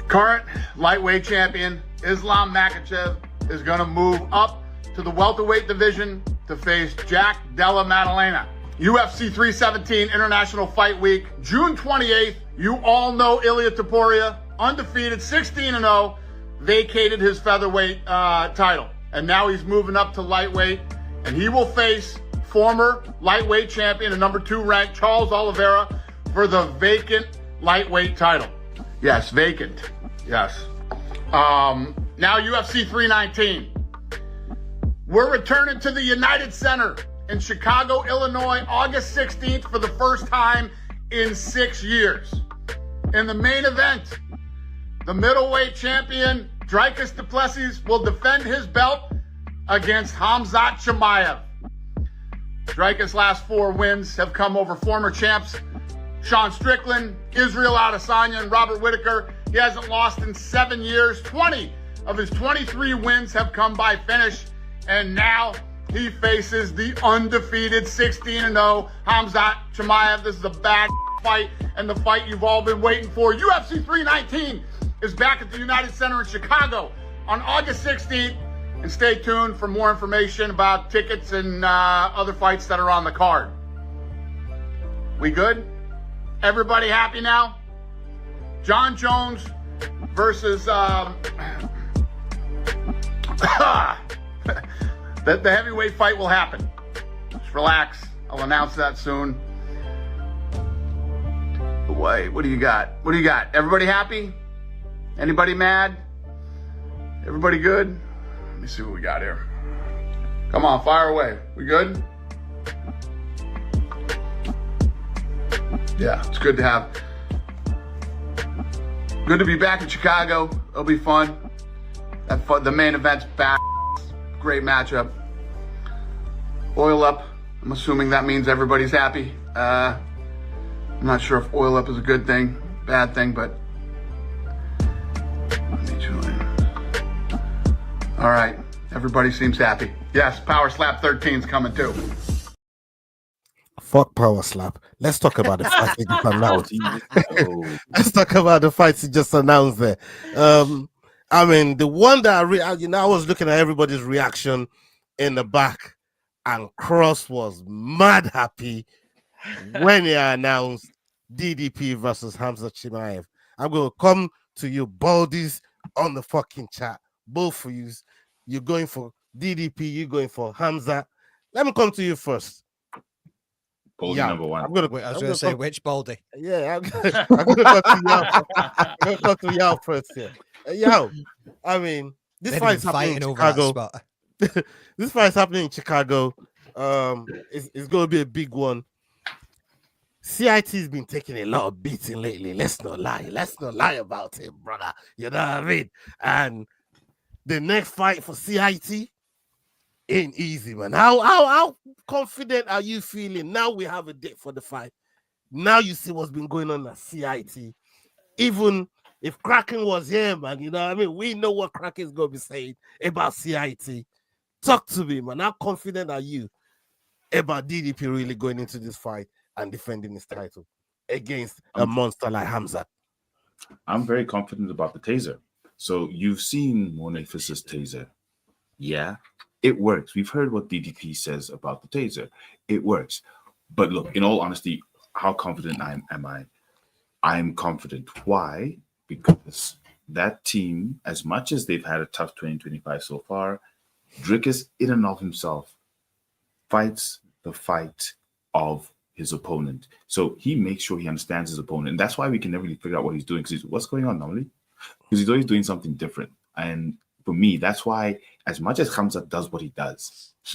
Current lightweight champion Islam Makhachev is going to move up to the welterweight division to face Della Maddalena. UFC 317 International Fight Week, June 28th. You all know Ilia Topuria, undefeated, 16-0, vacated his featherweight title. And now he's moving up to lightweight, and he will face former lightweight champion and number 2 ranked Charles Oliveira for the vacant lightweight title. Yes, vacant. Yes. Now UFC 319. We're returning to the United Center in Chicago, Illinois, August 16th for the first time in 6 years. In the main event, the middleweight champion Dricus du Plessis will defend his belt against Khamzat Chimaev. Dricus' last 4 wins have come over former champs Sean Strickland, Israel Adesanya, and Robert Whittaker. He hasn't lost in 7 years. 20 of his 23 wins have come by finish, and now he faces the undefeated 16-0 Khamzat Chimaev. This is a bad fight, and the fight you've all been waiting for. UFC 319 is back at the United Center in Chicago on August 16th, and stay tuned for more information about tickets and other fights that are on the card. We good? Everybody happy now? Jon Jones versus the heavyweight fight will happen. Just relax. I'll announce that soon. Wait, what do you got? What do you got? Everybody happy? Anybody mad? Everybody good? Let me see what we got here. Come on, fire away. We good? Yeah, it's good to have. Good to be back in Chicago. It'll be fun. The main event's back. Great matchup. Oil up. I'm assuming that means everybody's happy. I'm not sure if oil up is a good thing, bad thing, but let me join. All right, everybody seems happy. Yes, Power Slap 13's coming too. Fuck Power Slap. Let's talk about the fights he just announced. Let's talk about the fights he just announced there. I mean, the one that I was looking at everybody's reaction in the back, and Cross was mad happy when he announced DDP versus Khamzat Chimaev. I'm going to come to you, Baldies, on the fucking chat. Both of you. You're going for DDP, you're going for Khamzat. Let me come to you first. Baldy number 1. I was going to say, which Baldy? Yeah, I'm going to talk to y'all first here. Yo, I mean, this fight's happening in Chicago. This fight's happening in Chicago. It's going to be a big one. CIT's been taking a lot of beating lately. Let's not lie about it, brother. You know what I mean? And the next fight for CIT ain't easy, man. How confident are you feeling? Now we have a date for the fight. Now you see what's been going on at CIT. Even if Kraken was here, man, you know what I mean? We know what Kraken's going to be saying about CIT. Talk to me, man. How confident are you about DDP really going into this fight? and defending his title against a monster like Khamzat? I'm very confident about the taser. So you've seen Monefis's taser. Yeah, it works. We've heard what DDP says about the taser. It works. But look, in all honesty, how confident am I? I'm confident. Why? Because that team, as much as they've had a tough 2025 so far, Drickus in and of himself fights the fight of his opponent. So he makes sure he understands his opponent. And that's why we can never really figure out what he's doing. Because what's going on normally? Because he's always doing something different. And for me, that's why as much as Khamzat does what he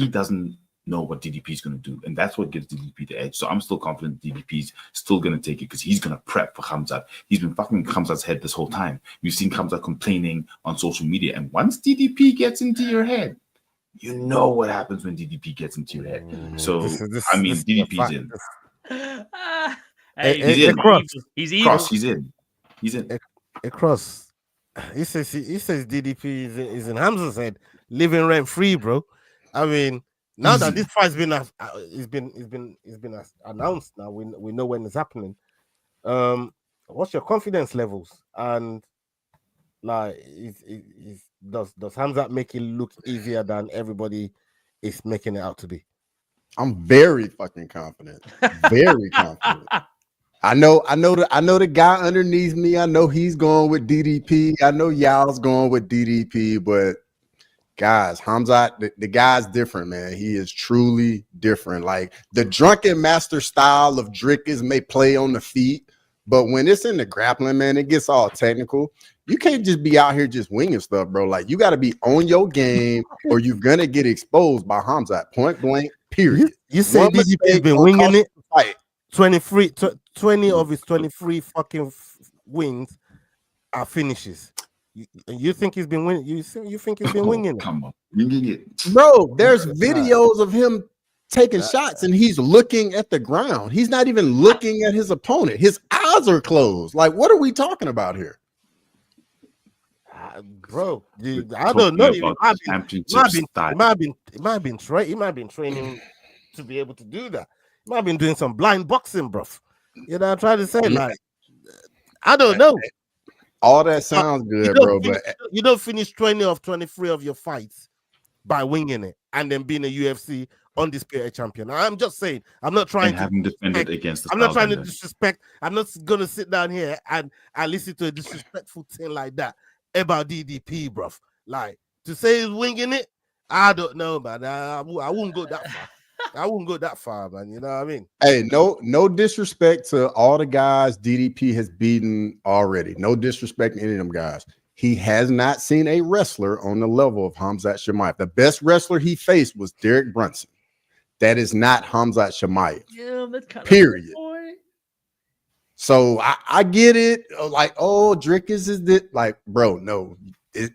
doesn't know what DDP is going to do. And that's what gives DDP the edge. So I'm still confident DDP's still going to take it because he's going to prep for Khamzat. He's been fucking Khamzat's head this whole time. We've seen Khamzat complaining on social media. And once DDP gets into your head, you know what happens when DDP gets into your head. So, DDP's in. He's evil. He's in. He's in. Across. He says DDP is in Hamza's head, living rent free, bro. I mean, now that this fight's been announced, now we know when it's happening. What's your confidence levels? And like, does Khamzat make it look easier than everybody is making it out to be? I'm very fucking confident. Very confident. I know the guy underneath me. I know he's going with DDP. I know y'all's going with DDP, but guys, Khamzat, the guy's different, man. He is truly different. Like the drunken master style of Drickus may play on the feet, but when it's in the grappling, man, it gets all technical. You can't just be out here just winging stuff, bro. Like you got to be on your game, or you're gonna get exposed by Khamzat. Point blank. Period. You say DDP's been winging it. Fight. 20 of his 23 fucking wins are finishes. You think he's been winning? You think he's been winging it? Come on, winging it, bro. There's videos of him taking shots and he's looking at the ground. He's not even looking at his opponent. His eyes are closed. Like, what are we talking about here? Bro, I don't know. He might have been training to be able to do that. He might have been doing some blind boxing, bro. You know, I'm trying to say, like, I don't know. All that sounds good, bro, but you don't finish 20 of 23 of your fights by winging it and then being a UFC undisputed champion. I'm just saying, I'm not trying having defended against the I'm not trying to disrespect. I'm not gonna sit down here and listen to a disrespectful thing like that about DDP, bruv. Like, to say he's winging it, I don't know, man. I wouldn't go that far. I wouldn't go that far, man. You know what I mean? Hey, no disrespect to all the guys DDP has beaten already. No disrespect to any of them guys. He has not seen a wrestler on the level of Khamzat Chimaev. The best wrestler he faced was Derek Brunson. That is not Khamzat Chimaev. Yeah, that's kind period. Of boy. So I get it. Like, oh, Drickus is that. Like, bro, no.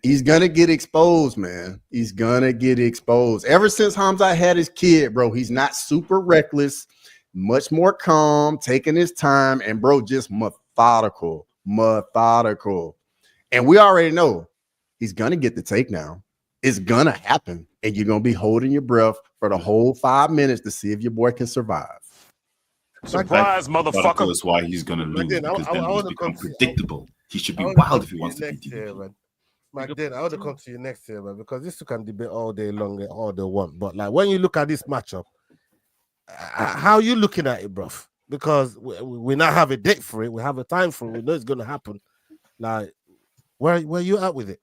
He's gonna get exposed, man. He's gonna get exposed. Ever since Khamzat had his kid, bro, he's not super reckless, much more calm, taking his time, and bro, just methodical. And we already know he's gonna get the takedown. It's gonna happen, and you're gonna be holding your breath for the whole 5 minutes to see if your boy can survive. Surprise, motherfucker! That's why he's gonna lose, because then he's become predictable. He should be wild if he wants to be DDP. Then I would have come to you next year, man, because this can debate all day long, all they want. But like when you look at this matchup, how are you looking at it, bro? Because we now have a date for it, we have a time for it, we know it's gonna happen. Like, where you at with it?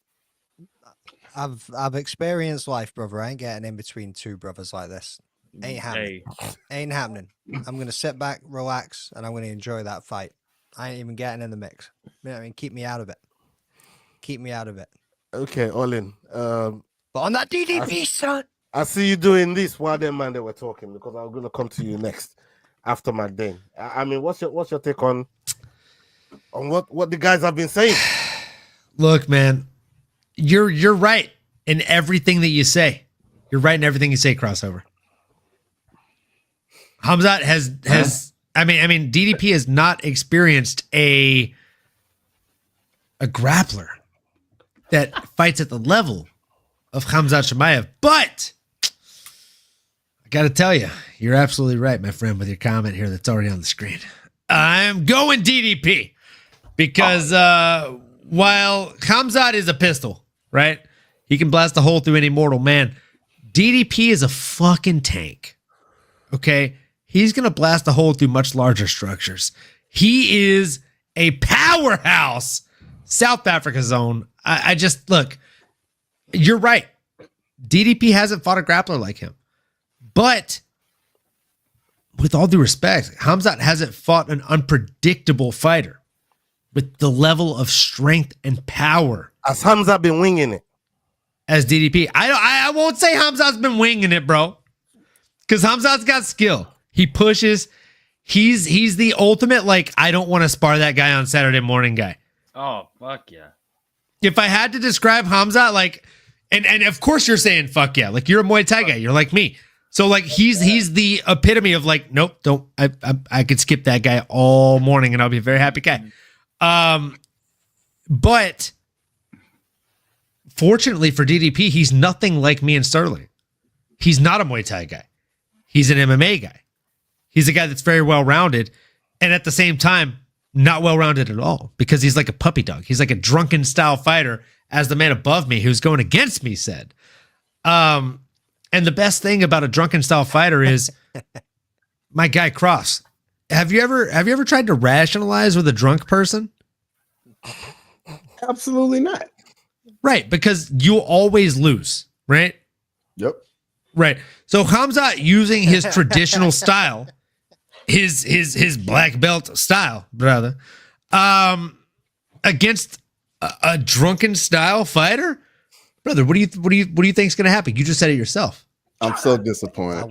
I've experienced life, brother. I ain't getting in between two brothers like this. Ain't happening. Ain't happening. I'm gonna sit back, relax, and I'm gonna enjoy that fight. I ain't even getting in the mix. You know what I mean? Keep me out of it. Keep me out of it. Okay, all in. But on that DDP, son. I see you doing this while them man they were talking, because I'm gonna come to you next after my day. I mean, what's your take on what the guys have been saying? Look, man, you're right in everything that you say. You're right in everything you say, Crossover. Khamzat has I mean DDP has not experienced a grappler that fights at the level of Khamzat Chimaev, but I Got to tell you, you're absolutely right, my friend, with your comment here that's already on the screen. I'm going DDP because while Khamzat is a pistol, right? He can blast a hole through any mortal man. DDP is a fucking tank. Okay? He's going to blast a hole through much larger structures. He is a powerhouse. South Africa zone. I just, look, you're right. DDP hasn't fought a grappler like him. But with all due respect, Khamzat hasn't fought an unpredictable fighter with the level of strength and power. Has Khamzat been winging it? As DDP. I won't say Khamzat's been winging it, bro. Because Khamzat's got skill. He pushes. He's the ultimate, like, I don't want to spar that guy on Saturday morning guy. Oh, fuck yeah. If I had to describe Khamzat, like, and of course you're saying fuck yeah. Like, you're a Muay Thai guy. You're like me. So, like, he's the epitome of, like, nope, don't. I could skip that guy all morning and I'll be a very happy guy. But fortunately for DDP, he's nothing like me and Sterling. He's not a Muay Thai guy. He's an MMA guy. He's a guy that's very well-rounded and at the same time, not well-rounded at all because he's like a puppy dog. He's like a drunken style fighter, as the man above me who's going against me said. And the best thing about a drunken style fighter is my guy Cross. Have you ever tried to rationalize with a drunk person? Absolutely not. Right, because you'll always lose, right? Yep. Right. So Khamzat using his traditional style, his black belt style, brother, against a drunken style fighter, brother. What do you think is going to happen? You just said it yourself. I'm so disappointed. I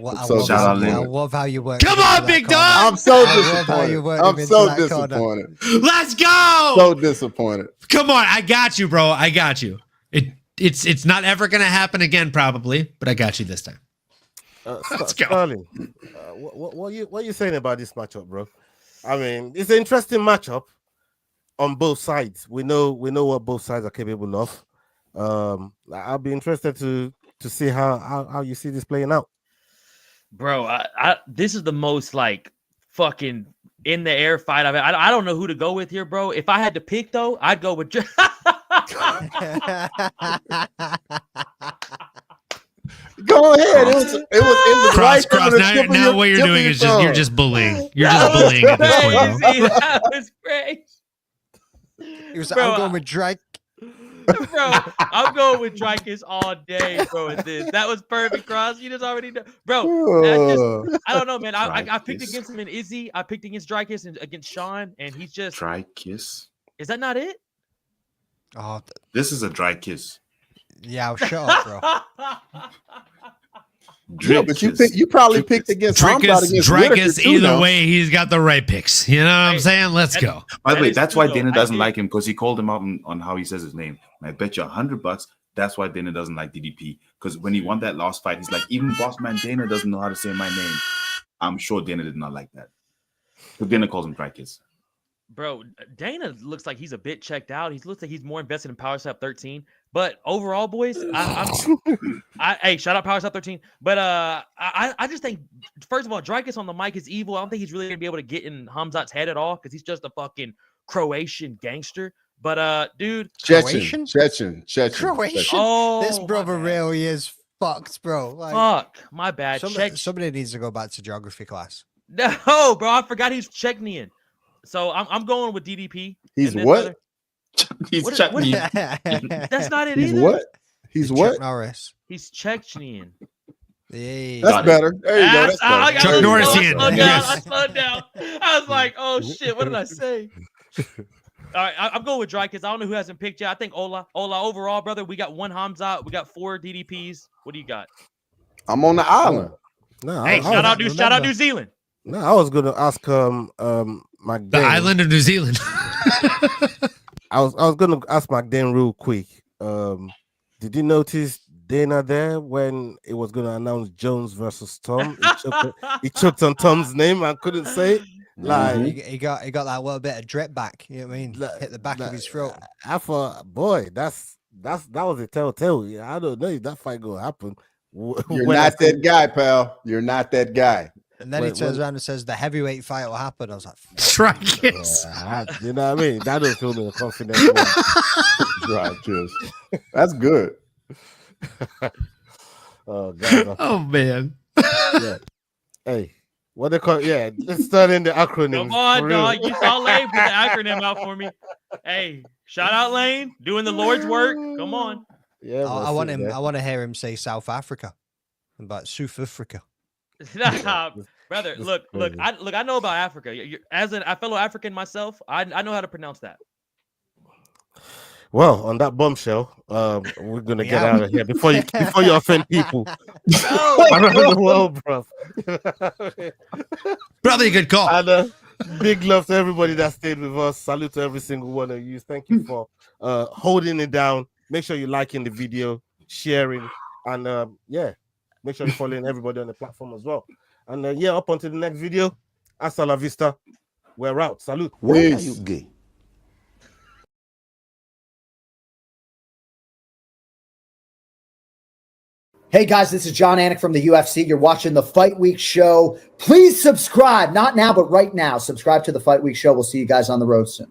love how you work. Come on, big dog. I'm so disappointed. I'm so disappointed. Let's go. So disappointed. Come on, I got you, bro. I got you. It's not ever going to happen again, probably, but I got you this time. Let's go. Sterling, what are you saying about this matchup, bro? I mean, it's an interesting matchup on both sides. We know what both sides are capable of. I'll be interested to see how you see this playing out, bro. This is the most like fucking in the air fight I've had. I don't know who to go with here, bro. If I had to pick though, I'd go with Go ahead. It was in the cross. Now of what you're doing is you're just bullying. You're just bullying at this point, bro. That was great. He was like, I'm going with Drake. Bro, I'm going with Dreykus all day, bro. With this, that was perfect, Cross. You just already know, bro. I don't know, man. I picked against him in Izzy. I picked against Dreykus and against Sean, and he's just dry kiss. Is that not it? Oh, this is a dry kiss. Yeah, shut up, bro. Yeah, but you probably picked against Dreykus. Either way, he's got the right picks. You know what I'm saying? Let's go. By the way, that's why Dana doesn't like him, because he called him out on how he says his name. And I bet you $100 that's why Dana doesn't like DDP. Because when he won that last fight, he's like, even boss man Dana doesn't know how to say my name. I'm sure Dana did not like that. So Dana calls him Dreykus. Bro, Dana looks like he's a bit checked out. He looks like he's more invested in Power Step 13. But overall, boys, hey, shout out Power Step 13. But I just think, first of all, Dreykus on the mic is evil. I don't think he's really gonna be able to get in Khamzat's head at all because he's just a fucking Croatian gangster. But dude, Chechen. Oh, this brother really is fucked, bro. Like, fuck, my bad. Somebody needs to go back to geography class. No, bro, I forgot he's Chechenian. So I'm going with DDP. He's what? He's Chechenian. That's not it He's either. what? He's what? Chuck Norris. He's Chechenian. Hey. That's better. There you go. That's better. Chuck Norrisian. I slowed down. I was like, oh shit, what did I say? All right, I'm going with Dreykus. I don't know who hasn't picked yet. I think Ola overall, brother. We got one Khamzat. We got 4 DDPs. What do you got? I'm on the island. No, hey, shout out New Zealand. No, I was gonna ask McDane. The island of New Zealand. I was gonna ask McDane real quick. Did you notice Dana there when it was gonna announce Jones versus Tom? He choked on Tom's name and couldn't say it. Like he got that little bit of drip back. You know what I mean? Hit the back of his throat. I thought, boy, that was a telltale. Yeah, I don't know if that fight gonna happen. You're not that guy, pal. You're not that guy. And then he turns around and says the heavyweight fight will happen. I was like, Strikers. You know what I mean? That don't fill me with confidence. Right, cheers. That's good. Oh God. Oh man. Yeah. Hey, what they call? Yeah, let's start in the acronym. Come on, dog. You saw Lane put the acronym out for me. Hey, shout out Lane doing the Lord's work. Come on. Yeah, I want him. I want to hear him say South Africa, about South Africa. Nah, brother, look. I know about Africa. As a fellow African myself, I know how to pronounce that. Well, on that bombshell, we're gonna get out of here before you offend people around the world, bro. Probably a good call. And big love to everybody that stayed with us. Salute to every single one of you. Thank you for holding it down. Make sure you're liking the video, sharing, and yeah, make sure you're following everybody on the platform as well. And yeah, up until the next video. Hasta la vista. We're out. Salute. Why are you gay? Hey guys, this is John Anik from the UFC. You're watching the Fight Week Show. Please subscribe. Not now, but right now. Subscribe to the Fight Week Show. We'll see you guys on the road soon.